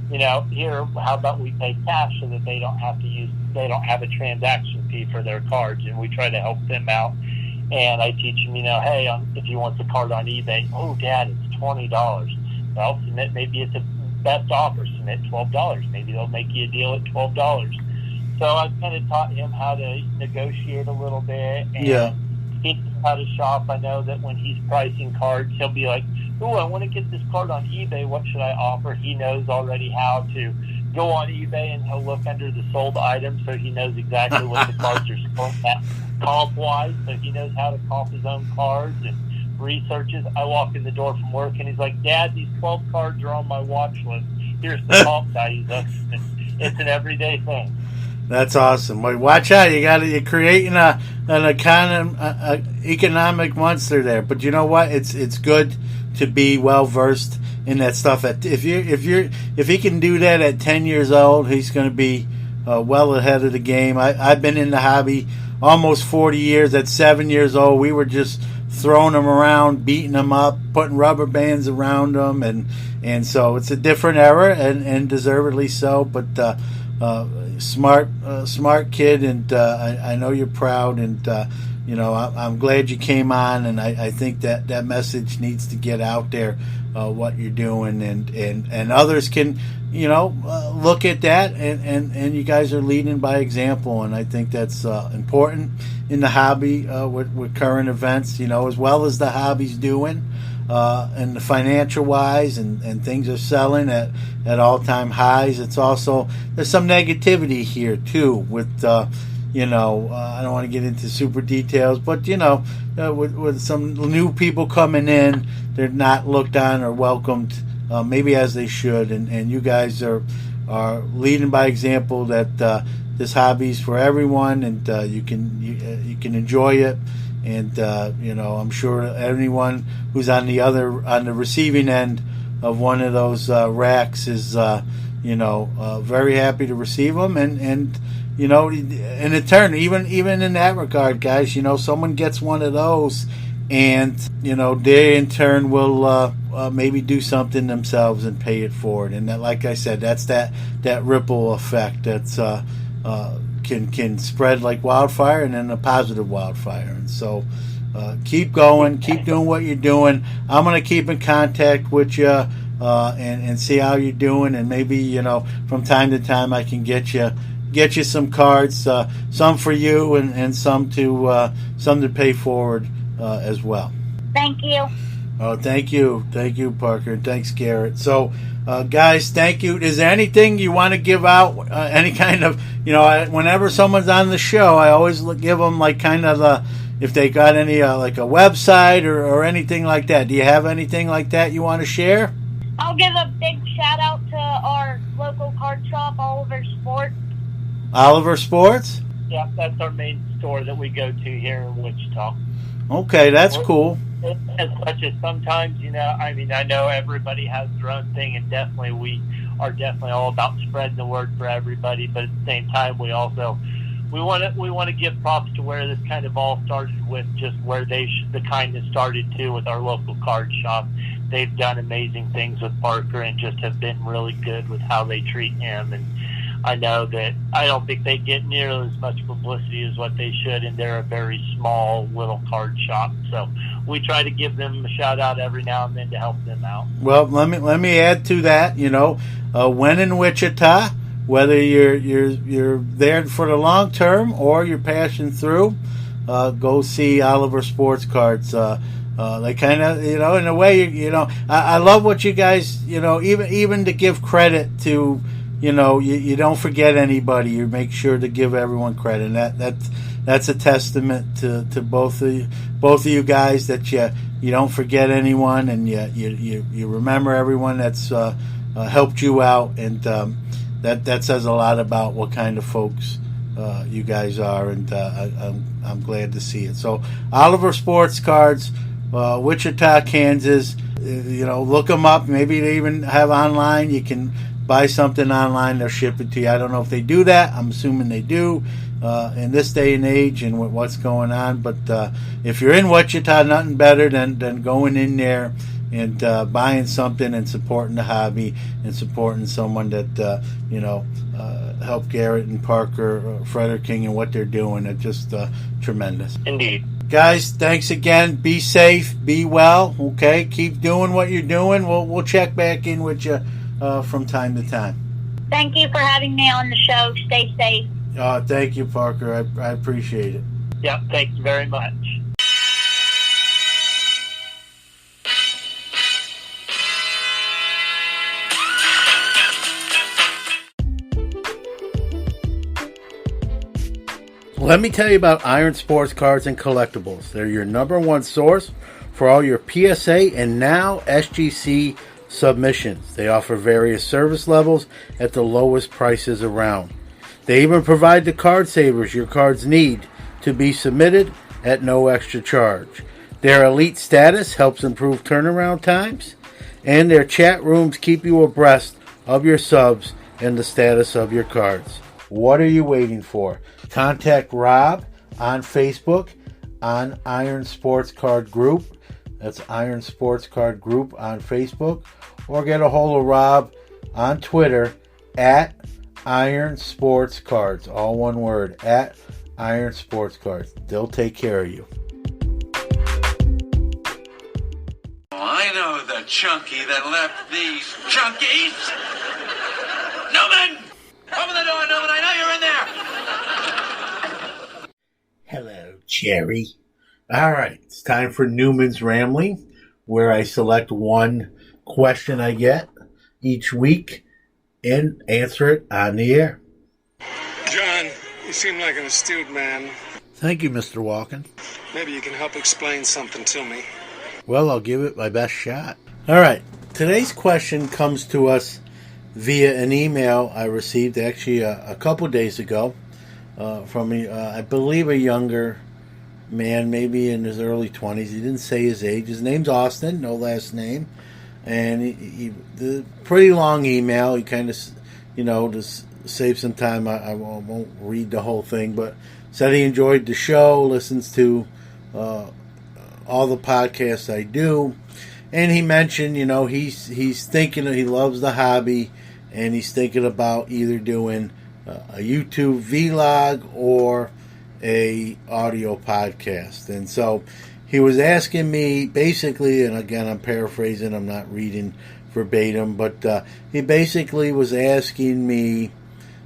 [SPEAKER 8] here, how about we pay cash so that they don't have a transaction fee for their cards, and we try to help them out And I teach him, hey, if he wants a card on eBay, oh, Dad, it's $20. Well, submit, maybe it's a best offer, submit $12. Maybe they'll make you a deal at $12. So I've kind of taught him how to negotiate a little bit and he knows how to shop. I know that when he's pricing cards, he'll be like, oh, I want to get this card on eBay. What should I offer? He knows already how to go on eBay and he'll look under the sold items, so he knows exactly what the cards are sold at comp-wise. So he knows how to comp his own cards and researches. I walk in the door from work and he's like, Dad, these 12 cards are on my watch list. Here's the comp values. It's an everyday thing.
[SPEAKER 4] That's awesome. Well, watch out! You're creating an economic monster there. But you know what? It's good to be well versed in that stuff. If he can do that at 10 years old, he's going to be well ahead of the game. I've been in the hobby almost 40 years. At 7 years old, we were just throwing them around, beating them up, putting rubber bands around them, and so it's a different era, and deservedly so. But smart kid, and I know you're proud, and I'm glad you came on, and I think that message needs to get out there, what you're doing, and others can look at that, and you guys are leading by example, and I think that's important in the hobby with current events, as well as the hobby's doing. And the financial wise, and things are selling at all-time highs. It's also, there's some negativity here too with I don't want to get into super details, but with some new people coming in, they're not looked on or welcomed maybe as they should, and you guys are leading by example that this hobby's for everyone, and you can enjoy it. And I'm sure anyone who's on the receiving end of one of those racks is very happy to receive them, and in turn, even in that regard, guys, someone gets one of those, and they in turn will maybe do something themselves and pay it forward, and that, like I said, that's that ripple effect that's can spread like wildfire, and then a positive wildfire. And so keep going, keep doing what you're doing. I'm going to keep in contact with you and see how you're doing, and maybe from time to time I can get you some cards, some for you and some to pay forward as well.
[SPEAKER 7] Thank you.
[SPEAKER 4] Oh, thank you, Parker, and thanks, Garrett. So, guys, thank you. Is there anything you want to give out? Any kind of, whenever someone's on the show, I always give them like kind of if they got any like a website or anything like that. Do you have anything like that you want to share?
[SPEAKER 7] I'll give a big shout out to our local card shop, Oliver Sports.
[SPEAKER 4] Oliver Sports?
[SPEAKER 8] Yeah, that's our main store that we go to here in Wichita.
[SPEAKER 4] Okay, that's cool.
[SPEAKER 8] As much as sometimes, I know everybody has their own thing, and definitely we are definitely all about spreading the word for everybody. But at the same time, we want to give props to where this kind of all started with, just where the kindness started too with our local card shop. They've done amazing things with Parker and just have been really good with how they treat him. And I know that I don't think they get nearly as much publicity as what they should, and they're a very small little card shop. So we try to give them a shout out every now and then to help them out.
[SPEAKER 4] Well, let me add to that. When in Wichita, whether you're there for the long term or you're passing through, go see Oliver Sports Cards. They kind of, in a way, I love what you guys, even to give credit to. You don't forget anybody. You make sure to give everyone credit, and that's a testament to both of you guys, that you don't forget anyone, and you remember everyone that's helped you out, and that says a lot about what kind of folks you guys are, and I'm glad to see it. So Oliver Sports Cards, Wichita, Kansas. Look them up. Maybe they even have online. You can buy something online, they'll ship it to you. I don't know if they do that. I'm assuming they do in this day and age and with what's going on. But if you're in Wichita, nothing better than going in there and buying something and supporting the hobby and supporting someone that helped Garrett and Parker Frederking and what they're doing. It's just tremendous.
[SPEAKER 8] Indeed.
[SPEAKER 4] Guys, thanks again. Be safe. Be well. Okay, keep doing what you're doing. We'll check back in with you from time to time.
[SPEAKER 7] Thank you for having me on the show. Stay safe.
[SPEAKER 4] Thank you, Parker. I appreciate it.
[SPEAKER 8] Yep, thank you very much.
[SPEAKER 4] Let me tell you about Iron Sports Cards and Collectibles. They're your number one source for all your PSA and now SGC submissions. They offer various service levels at the lowest prices around. They even provide the card savers your cards need to be submitted at no extra charge. Their elite status helps improve turnaround times, and their chat rooms keep you abreast of your subs and the status of your cards. What are you waiting for? Contact Rob on Facebook on Iron Sports Card Group. That's Iron Sports Card Group on Facebook. Or get a hold of Rob on Twitter at Iron Sports Cards. All one word, at Iron Sports Cards. They'll take care of you.
[SPEAKER 9] I know the chunky that left these chunkies. Newman! Open the door, Newman. I know you're in there.
[SPEAKER 4] Hello, Jerry. All right, it's time for Newman's Rambling, where I select one question I get each week and answer it on the air.
[SPEAKER 10] John, you seem like an astute man.
[SPEAKER 4] Thank you, Mr. Walken.
[SPEAKER 10] Maybe you can help explain something to me.
[SPEAKER 4] Well, I'll give it my best shot. All right, today's question comes to us via an email I received actually a couple days ago from, I believe, a younger man, maybe in his early 20s. He didn't say his age. His name's Austin, no last name. And he the pretty long email. He kind of, to save some time, I won't read the whole thing, but said he enjoyed the show, listens to all the podcasts I do. And he mentioned, he's thinking, he loves the hobby, and he's thinking about either doing a YouTube vlog or a audio podcast. And so he was asking me basically, and again I'm paraphrasing, I'm not reading verbatim, but he basically was asking me,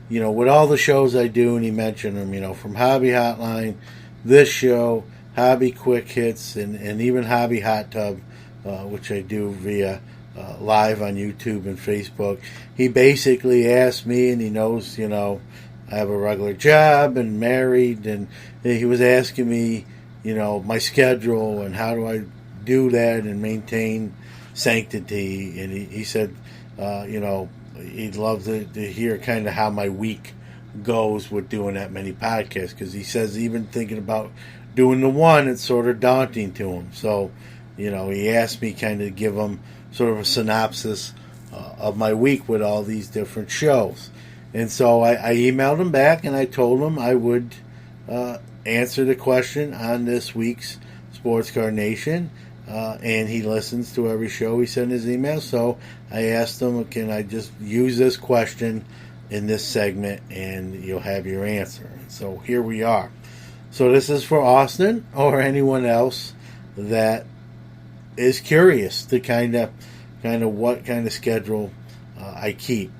[SPEAKER 4] with all the shows I do, and he mentioned them, from Hobby Hotline, this show, Hobby Quick Hits, and even Hobby Hot Tub, which I do via live on YouTube and Facebook. He basically asked me, and he knows, I have a regular job and married, and he was asking me, my schedule and how do I do that and maintain sanctity. And he said, he'd love to hear kind of how my week goes with doing that many podcasts, because he says even thinking about doing the one, it's sort of daunting to him. So, he asked me kind of give him sort of a synopsis of my week with all these different shows. And so I emailed him back and I told him I would answer the question on this week's Sports Card Nation. And he listens to every show he sent his email. So I asked him, can I just use this question in this segment and you'll have your answer. And so here we are. So this is for Austin or anyone else that is curious to kind of what kind of schedule I keep.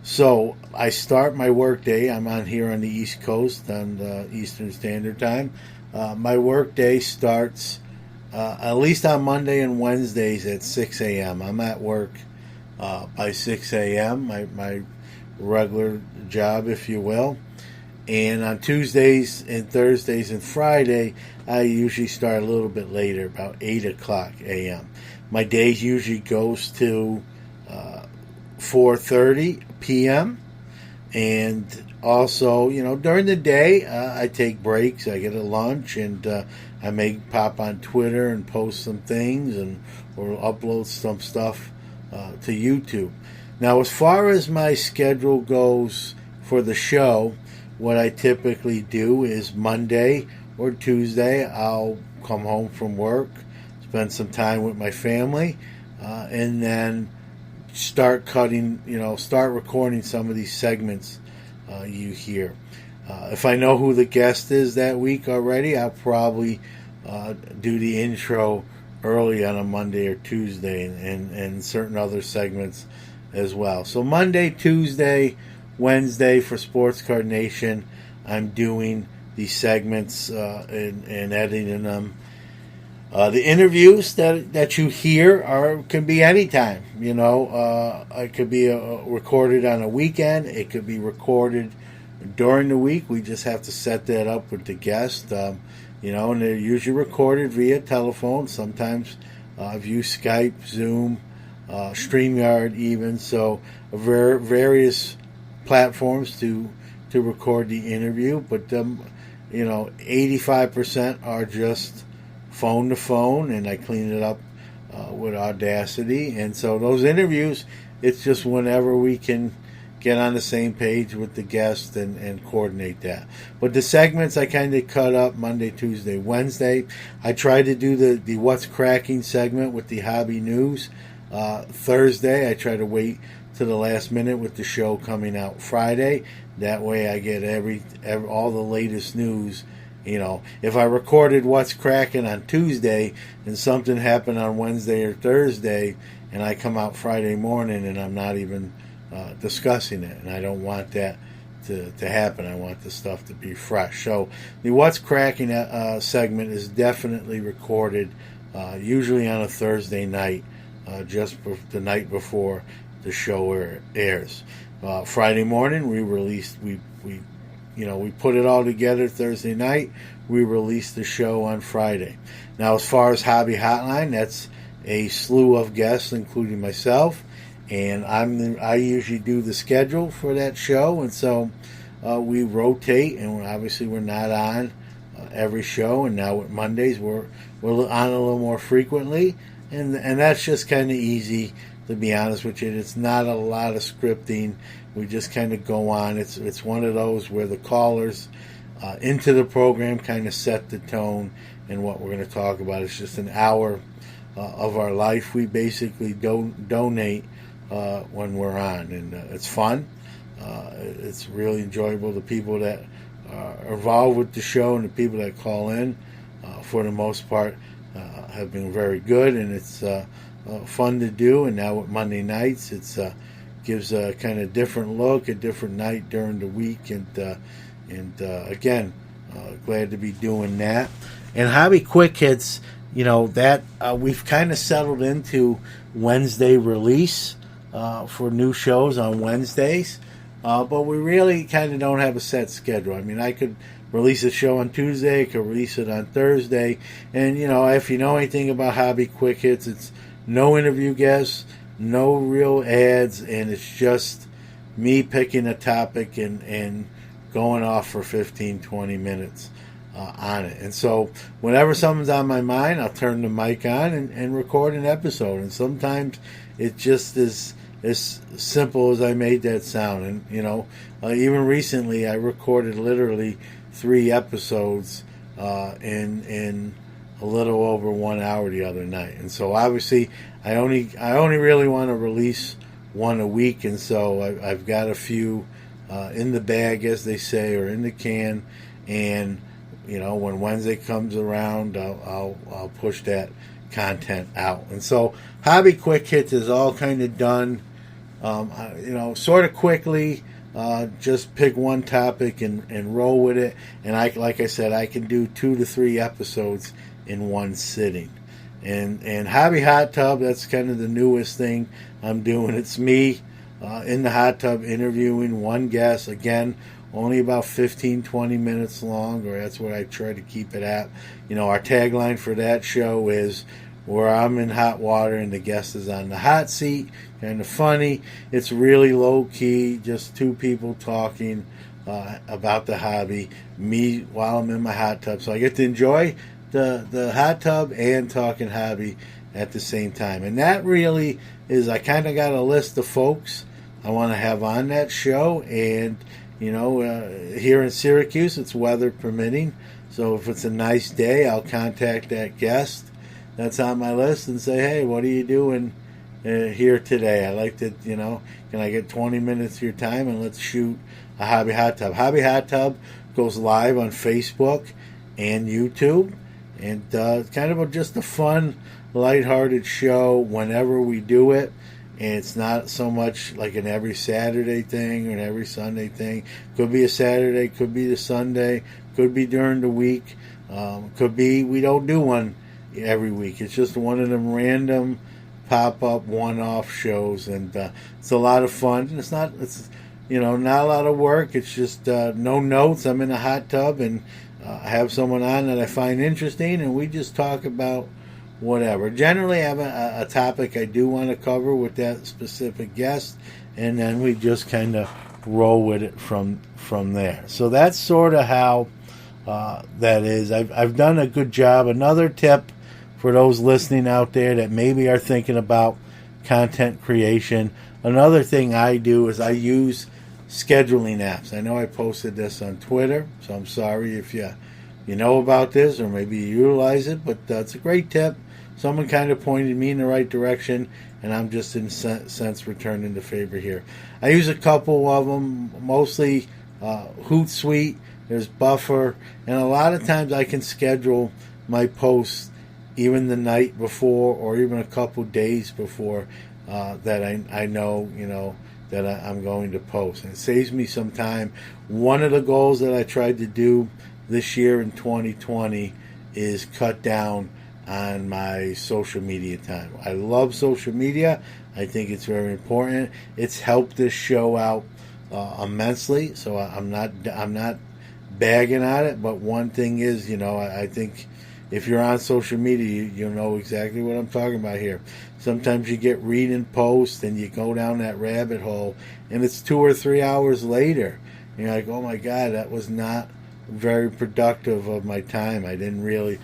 [SPEAKER 4] So I start my work day. I'm on here on the East Coast on the Eastern Standard Time. My work day starts at least on Monday and Wednesdays at 6 a.m. I'm at work by 6 a.m., my regular job, if you will. And on Tuesdays and Thursdays and Friday, I usually start a little bit later, about 8 o'clock a.m. My day usually goes to 4:30 p.m. And also, during the day, I take breaks. I get a lunch, and I may pop on Twitter and post some things or upload some stuff to YouTube. Now, as far as my schedule goes for the show, what I typically do is Monday or Tuesday, I'll come home from work, spend some time with my family, and then start recording some of these segments you hear. If I know who the guest is that week already, I'll probably do the intro early on a Monday or Tuesday, and certain other segments as well. So Monday, Tuesday, Wednesday for Sports Card Nation, I'm doing these segments and editing them. The interviews that you hear can be anytime. It could be recorded on a weekend. It could be recorded during the week. We just have to set that up with the guest. And they're usually recorded via telephone. Sometimes I've used Skype, Zoom, StreamYard even. So various platforms to record the interview. But 85% are just phone to phone, and I clean it up with Audacity. And so those interviews, it's just whenever we can get on the same page with the guest and coordinate that. But the segments I kind of cut up Monday, Tuesday, Wednesday. I tried to do the What's Cracking segment with the hobby news. Thursday, I try to wait to the last minute with the show coming out Friday. That way I get all the latest news. If I recorded What's Cracking on Tuesday and something happened on Wednesday or Thursday and I come out Friday morning and I'm not even discussing it, and I don't want that to happen. I want the stuff to be fresh. So the What's Cracking segment is definitely recorded, usually on a Thursday night, just the night before the show airs. Friday morning we put it all together Thursday night. We release the show on Friday. Now, as far as Hobby Hotline, that's a slew of guests, including myself, and I usually do the schedule for that show, and so we rotate, and obviously we're not on every show, and now with Mondays we're on a little more frequently, and that's just kind of easy, to be honest with you. It's not a lot of scripting. We just kind of go on. It's one of those where the callers into the program kind of set the tone and what we're going to talk about. It's just an hour of our life. We basically donate when we're on, and it's fun. It's really enjoyable. The people that are involved with the show and the people that call in, for the most part, have been very good, and it's fun to do. And now with Monday nights, it's gives a kind of different look, a different night during the week, and again, glad to be doing that. And Hobby Quick Hits, that we've kind of settled into Wednesday release for new shows on Wednesdays, but we really kind of don't have a set schedule. I mean, I could release a show on Tuesday, I could release it on Thursday, and if you know anything about Hobby Quick Hits, it's no interview guests, no real ads, and it's just me picking a topic and going off for 15-20 minutes on it. And so whenever something's on my mind, I'll turn the mic on and record an episode. And sometimes it just is as simple as I made that sound. And even recently I recorded literally 3 episodes in a little over 1 hour the other night. And so obviously I only really want to release one a week, and so I've got a few in the bag, as they say, or in the can. And when Wednesday comes around, I'll push that content out. And so Hobby Quick Hits is all kind of done, sort of quickly. Just pick one topic and roll with it. And like I said, I can do 2 to 3 episodes in one sitting. And Hobby Hot Tub, that's kind of the newest thing I'm doing. It's me in the hot tub interviewing one guest. Again, only about 15-20 minutes long, or that's what I try to keep it at. Our tagline for that show is where I'm in hot water and the guest is on the hot seat. Kind of funny. It's really low key, just 2 people talking about the hobby, me while I'm in my hot tub. So I get to enjoy the hot tub and talking hobby at the same time. And that really is, I kind of got a list of folks I want to have on that show. And here in Syracuse, it's weather permitting, so if it's a nice day, I'll contact that guest that's on my list and say, hey, what are you doing here today? I like to, can I get 20 minutes of your time, and let's shoot a Hobby Hot Tub. Hobby Hot Tub goes live on Facebook and YouTube. And kind of just a fun, lighthearted show whenever we do it. And it's not so much like an every Saturday thing or an every Sunday thing. Could be a Saturday, could be the Sunday, could be during the week. Could be we don't do one every week. It's just one of them random pop-up one-off shows, and it's a lot of fun. It's not a lot of work. It's just no notes. I'm in a hot tub and I have someone on that I find interesting, and we just talk about whatever. Generally, I have a topic I do want to cover with that specific guest, and then we just kind of roll with it from there. So that's sort of how that is. I've done a good job. Another tip for those listening out there that maybe are thinking about content creation. Another thing I do is I use scheduling apps. I know I posted this on Twitter, so I'm sorry if you know about this or maybe you utilize it, but it's a great tip. Someone kind of pointed me in the right direction, and I'm just in sense returning the favor here. I use a couple of them, mostly Hootsuite. There's Buffer, and a lot of times I can schedule my posts even the night before or even a couple days before that I know, that I'm going to post. And it saves me some time. One of the goals that I tried to do this year in 2020 is cut down on my social media time. I love social media. I think it's very important. It's helped this show out immensely, so I'm not bagging on it, but one thing is, I think if you're on social media, you'll know exactly what I'm talking about here. Sometimes you get reading posts and you go down that rabbit hole, and it's 2 or 3 hours later. And you're like, oh my God, that was not very productive of my time. I didn't really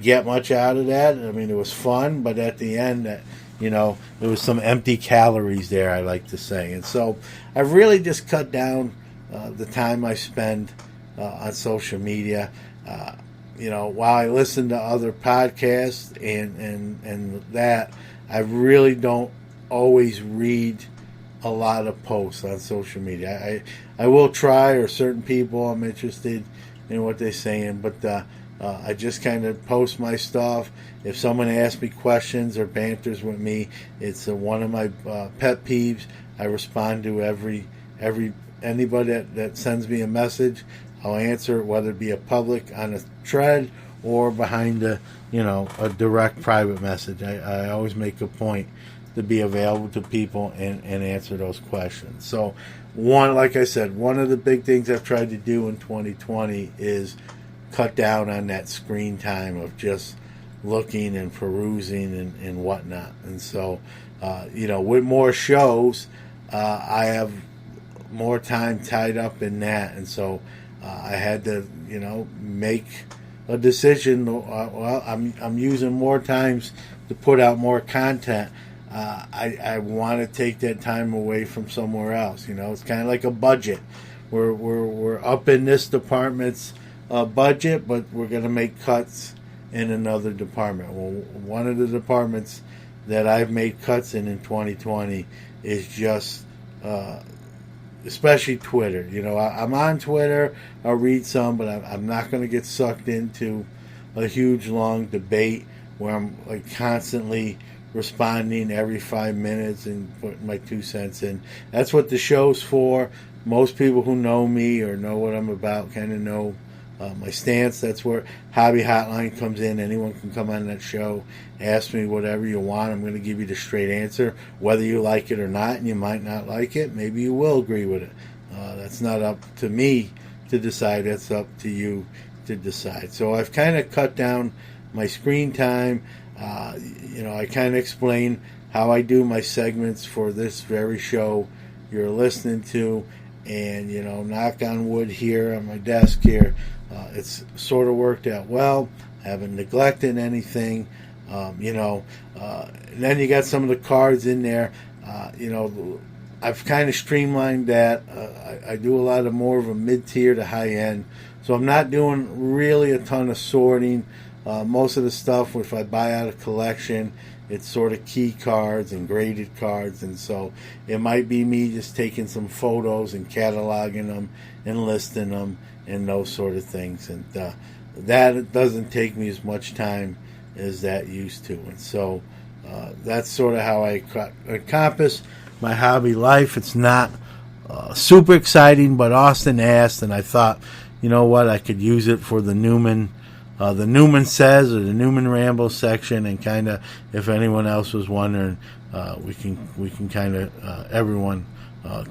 [SPEAKER 4] get much out of that. I mean, it was fun, but at the end, there was some empty calories there, I like to say. And so I've really just cut down the time I spend on social media. While I listen to other podcasts and that, I really don't always read a lot of posts on social media. I will try, or certain people I'm interested in what they're saying, but I just kind of post my stuff. If someone asks me questions or banters with me, it's one of my pet peeves. I respond to anybody that sends me a message. I'll answer it, whether it be a public on a thread or behind a direct private message. I always make a point to be available to people and answer those questions. So like I said, one of the big things I've tried to do in 2020 is cut down on that screen time of just looking and perusing and whatnot. And so, with more shows, I have more time tied up in that. And so I had to, make a decision. Well, I'm using more times to put out more content. I want to take that time away from somewhere else. It's kind of like a budget. We're up in this department's budget, but we're going to make cuts in another department. Well, one of the departments that I've made cuts in 2020 is just especially Twitter. I'm on Twitter, I'll read some, but I'm not going to get sucked into a huge, long debate where I'm like constantly responding every 5 minutes and putting my 2 cents in. That's what the show's for. Most people who know me or know what I'm about kind of know my stance. That's where Hobby Hotline comes in. Anyone can come on that show, ask me whatever you want. I'm going to give you the straight answer, whether you like it or not, and you might not like it. Maybe you will agree with it. That's not up to me to decide. That's up to you to decide. So I've kind of cut down my screen time. I kind of explain how I do my segments for this very show you're listening to. And, knock on wood here on my desk here, it's sort of worked out well. I haven't neglected anything, and then you got some of the cards in there. I've kind of streamlined that. I do a lot of more of a mid-tier to high-end. So I'm not doing really a ton of sorting. Most of the stuff, if I buy out a collection, it's sort of key cards and graded cards, and so it might be me just taking some photos and cataloging them and listing them and those sort of things. And that doesn't take me as much time as that used to. And so that's sort of how I encompass my hobby life. It's not super exciting, but Austin asked, and I thought, you know what, I could use it for the Newman Says or the Newman Ramble section, and kind of, if anyone else was wondering, we can kind of everyone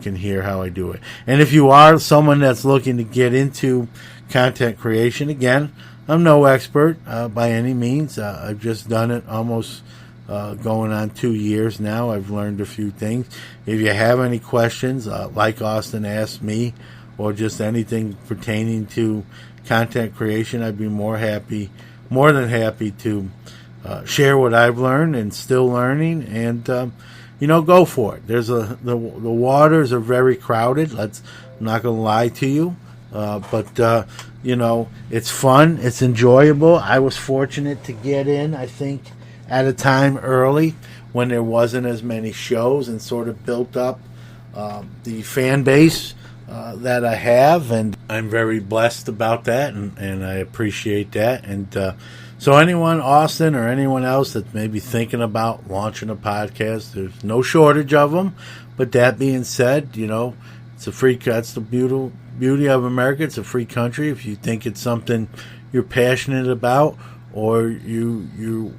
[SPEAKER 4] can hear how I do it. And if you are someone that's looking to get into content creation, again, I'm no expert by any means. I've just done it almost going on 2 years now. I've learned a few things. If you have any questions, like Austin asked me, or just anything pertaining to content creation, I'd be more than happy to share what I've learned and still learning, and go for it. The waters are very crowded. I'm not going to lie to you, but it's fun. It's enjoyable. I was fortunate to get in, I think, at a time early when there wasn't as many shows, and sort of built up the fan base that I have, and I'm very blessed about that, and I appreciate that. And so anyone, Austin, or anyone else that's maybe thinking about launching a podcast, there's no shortage of them. But that being said, it's a free. That's the beauty of America. It's a free country. If you think it's something you're passionate about, or you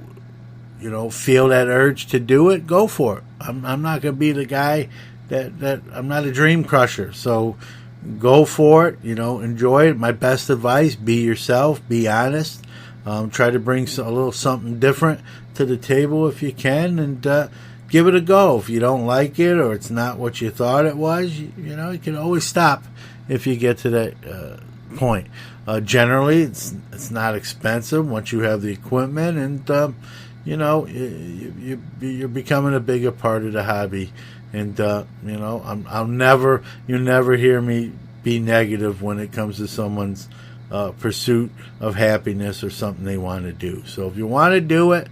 [SPEAKER 4] feel that urge to do it, go for it. I'm not going to be the guy that I'm not a dream crusher. So go for it. Enjoy it. My best advice: be yourself. Be honest. Try to bring a little something different to the table if you can, and give it a go. If you don't like it, or it's not what you thought it was, you can always stop if you get to that point. Generally, it's not expensive once you have the equipment, and you're becoming a bigger part of the hobby. And you'll never hear me be negative when it comes to someone's pursuit of happiness or something they want to do. So if you want to do it,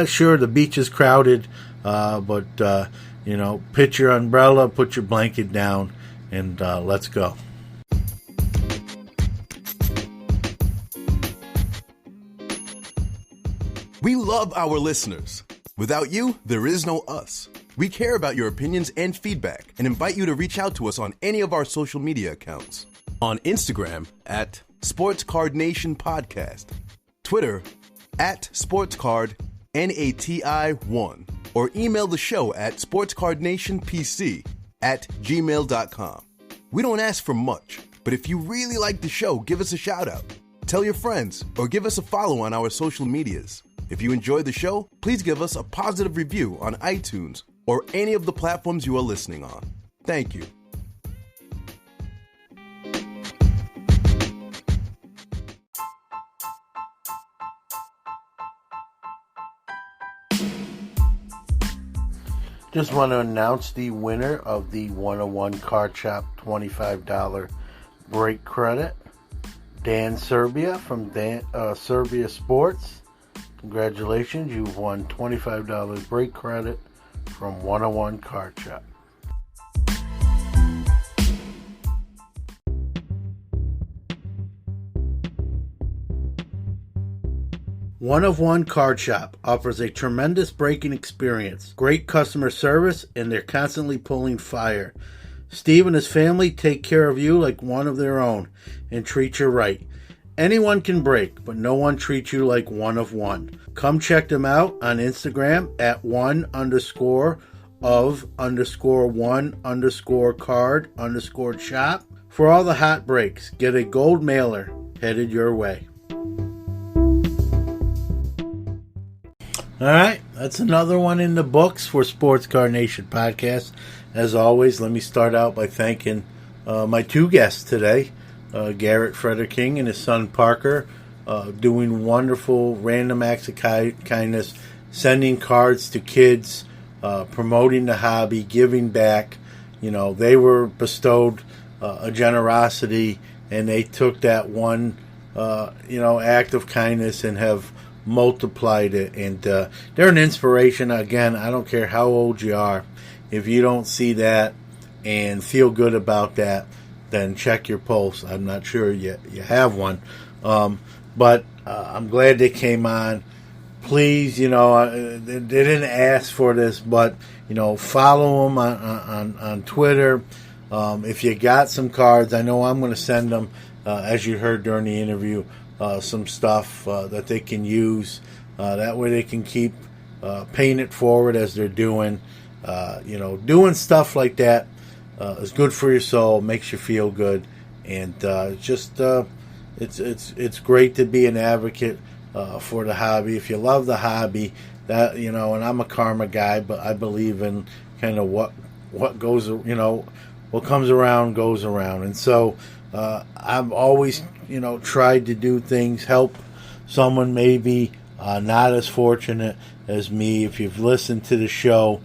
[SPEAKER 4] sure, the beach is crowded, but pitch your umbrella, put your blanket down, and let's go.
[SPEAKER 11] We love our listeners. Without you, there is no us. We care about your opinions and feedback, and invite you to reach out to us on any of our social media accounts. On Instagram at Sports Card Nation Podcast, Twitter at SportsCardNati1, or email the show at sportscardnationpc@gmail.com. We don't ask for much, but if you really like the show, give us a shout out. Tell your friends, or give us a follow on our social medias. If you enjoy the show, please give us a positive review on iTunes or any of the platforms you are listening on. Thank you.
[SPEAKER 4] Just want to announce the winner of the 101 Card Shop $25 break credit, Dan Serbia from Serbia Sports. Congratulations, you've won $25 break credit from 101 Card Shop. One of One Card Shop offers a tremendous breaking experience, great customer service, and they're constantly pulling fire. Steve and his family take care of you like one of their own and treat you right. Anyone can break, but no one treats you like One of One. Come check them out on Instagram at one_of_one_card_shop. For all the hot breaks, get a gold mailer headed your way. All right, that's another one in the books for Sports Card Nation Podcast. As always, let me start out by thanking my two guests today, Garrett Frederking and his son Parker, doing wonderful random acts of kindness, sending cards to kids, promoting the hobby, giving back. They were bestowed a generosity, and they took that one act of kindness and have multiplied it, and they're an inspiration. Again, I don't care how old you are, if you don't see that and feel good about that, then check your pulse. I'm not sure you have one, But I'm glad they came on. Please, they didn't ask for this, but, follow them on Twitter. If you got some cards, I know I'm going to send them, as you heard during the interview, some stuff that they can use. That way they can keep paying it forward as they're doing. Doing stuff like that is good for your soul, makes you feel good, and it's great to be an advocate for the hobby. If you love the hobby, that and I'm a karma guy, but I believe in kind of what goes, what comes around goes around, and so I've always tried to do things, help someone maybe not as fortunate as me. If you've listened to the show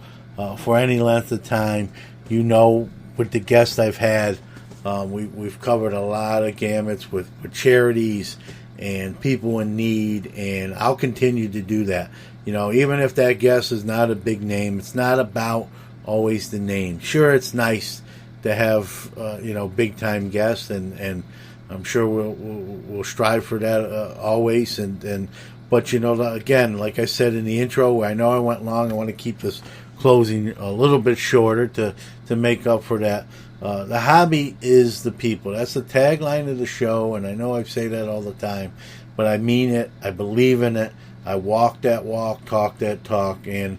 [SPEAKER 4] for any length of time, with the guests I've had, we've covered a lot of gamuts with charities and people in need, and I'll continue to do that. Even if that guest is not a big name, it's not about always the name. Sure, it's nice to have big time guests, and I'm sure we'll strive for that always. But again, like I said in the intro, I know I went long. I want to keep this closing a little bit shorter to make up for that. The hobby is the people. That's the tagline of the show, and I know I say that all the time, but I mean it. I believe in it. I walk that walk, talk that talk, and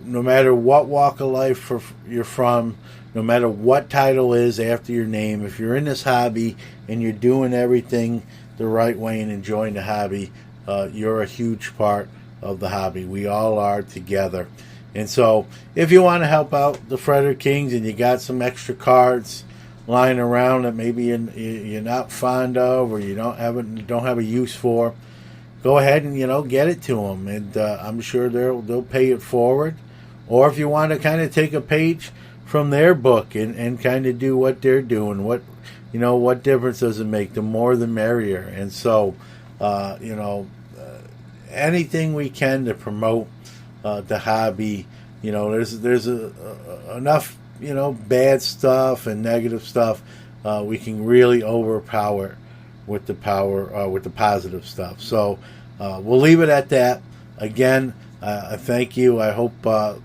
[SPEAKER 4] no matter what walk of life you're from, no matter what title is after your name, if you're in this hobby and you're doing everything the right way and enjoying the hobby, you're a huge part of the hobby. We all are together. And so if you want to help out the Frederkings and you got some extra cards lying around that maybe you're not fond of or you don't have a use for, go ahead and get it to them, and I'm sure they'll pay it forward. Or if you want to kind of take a page from their book and kind of do what they're doing, what difference does it make? The more the merrier. And so anything we can to promote the hobby. There's enough bad stuff and negative stuff. We can really overpower with the positive stuff. So we'll leave it at that. Again, I thank you. I hope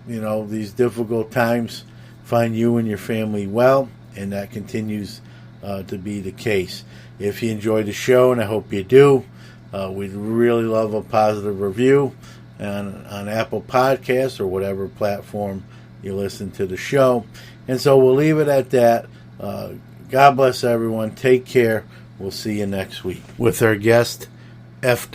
[SPEAKER 4] these difficult times find you and your family well, and that continues to be the case. If you enjoyed the show, and I hope you do, we'd really love a positive review on Apple Podcasts or whatever platform you listen to the show. And so we'll leave it at that. God bless everyone. Take care. We'll see you next week with our guest, F.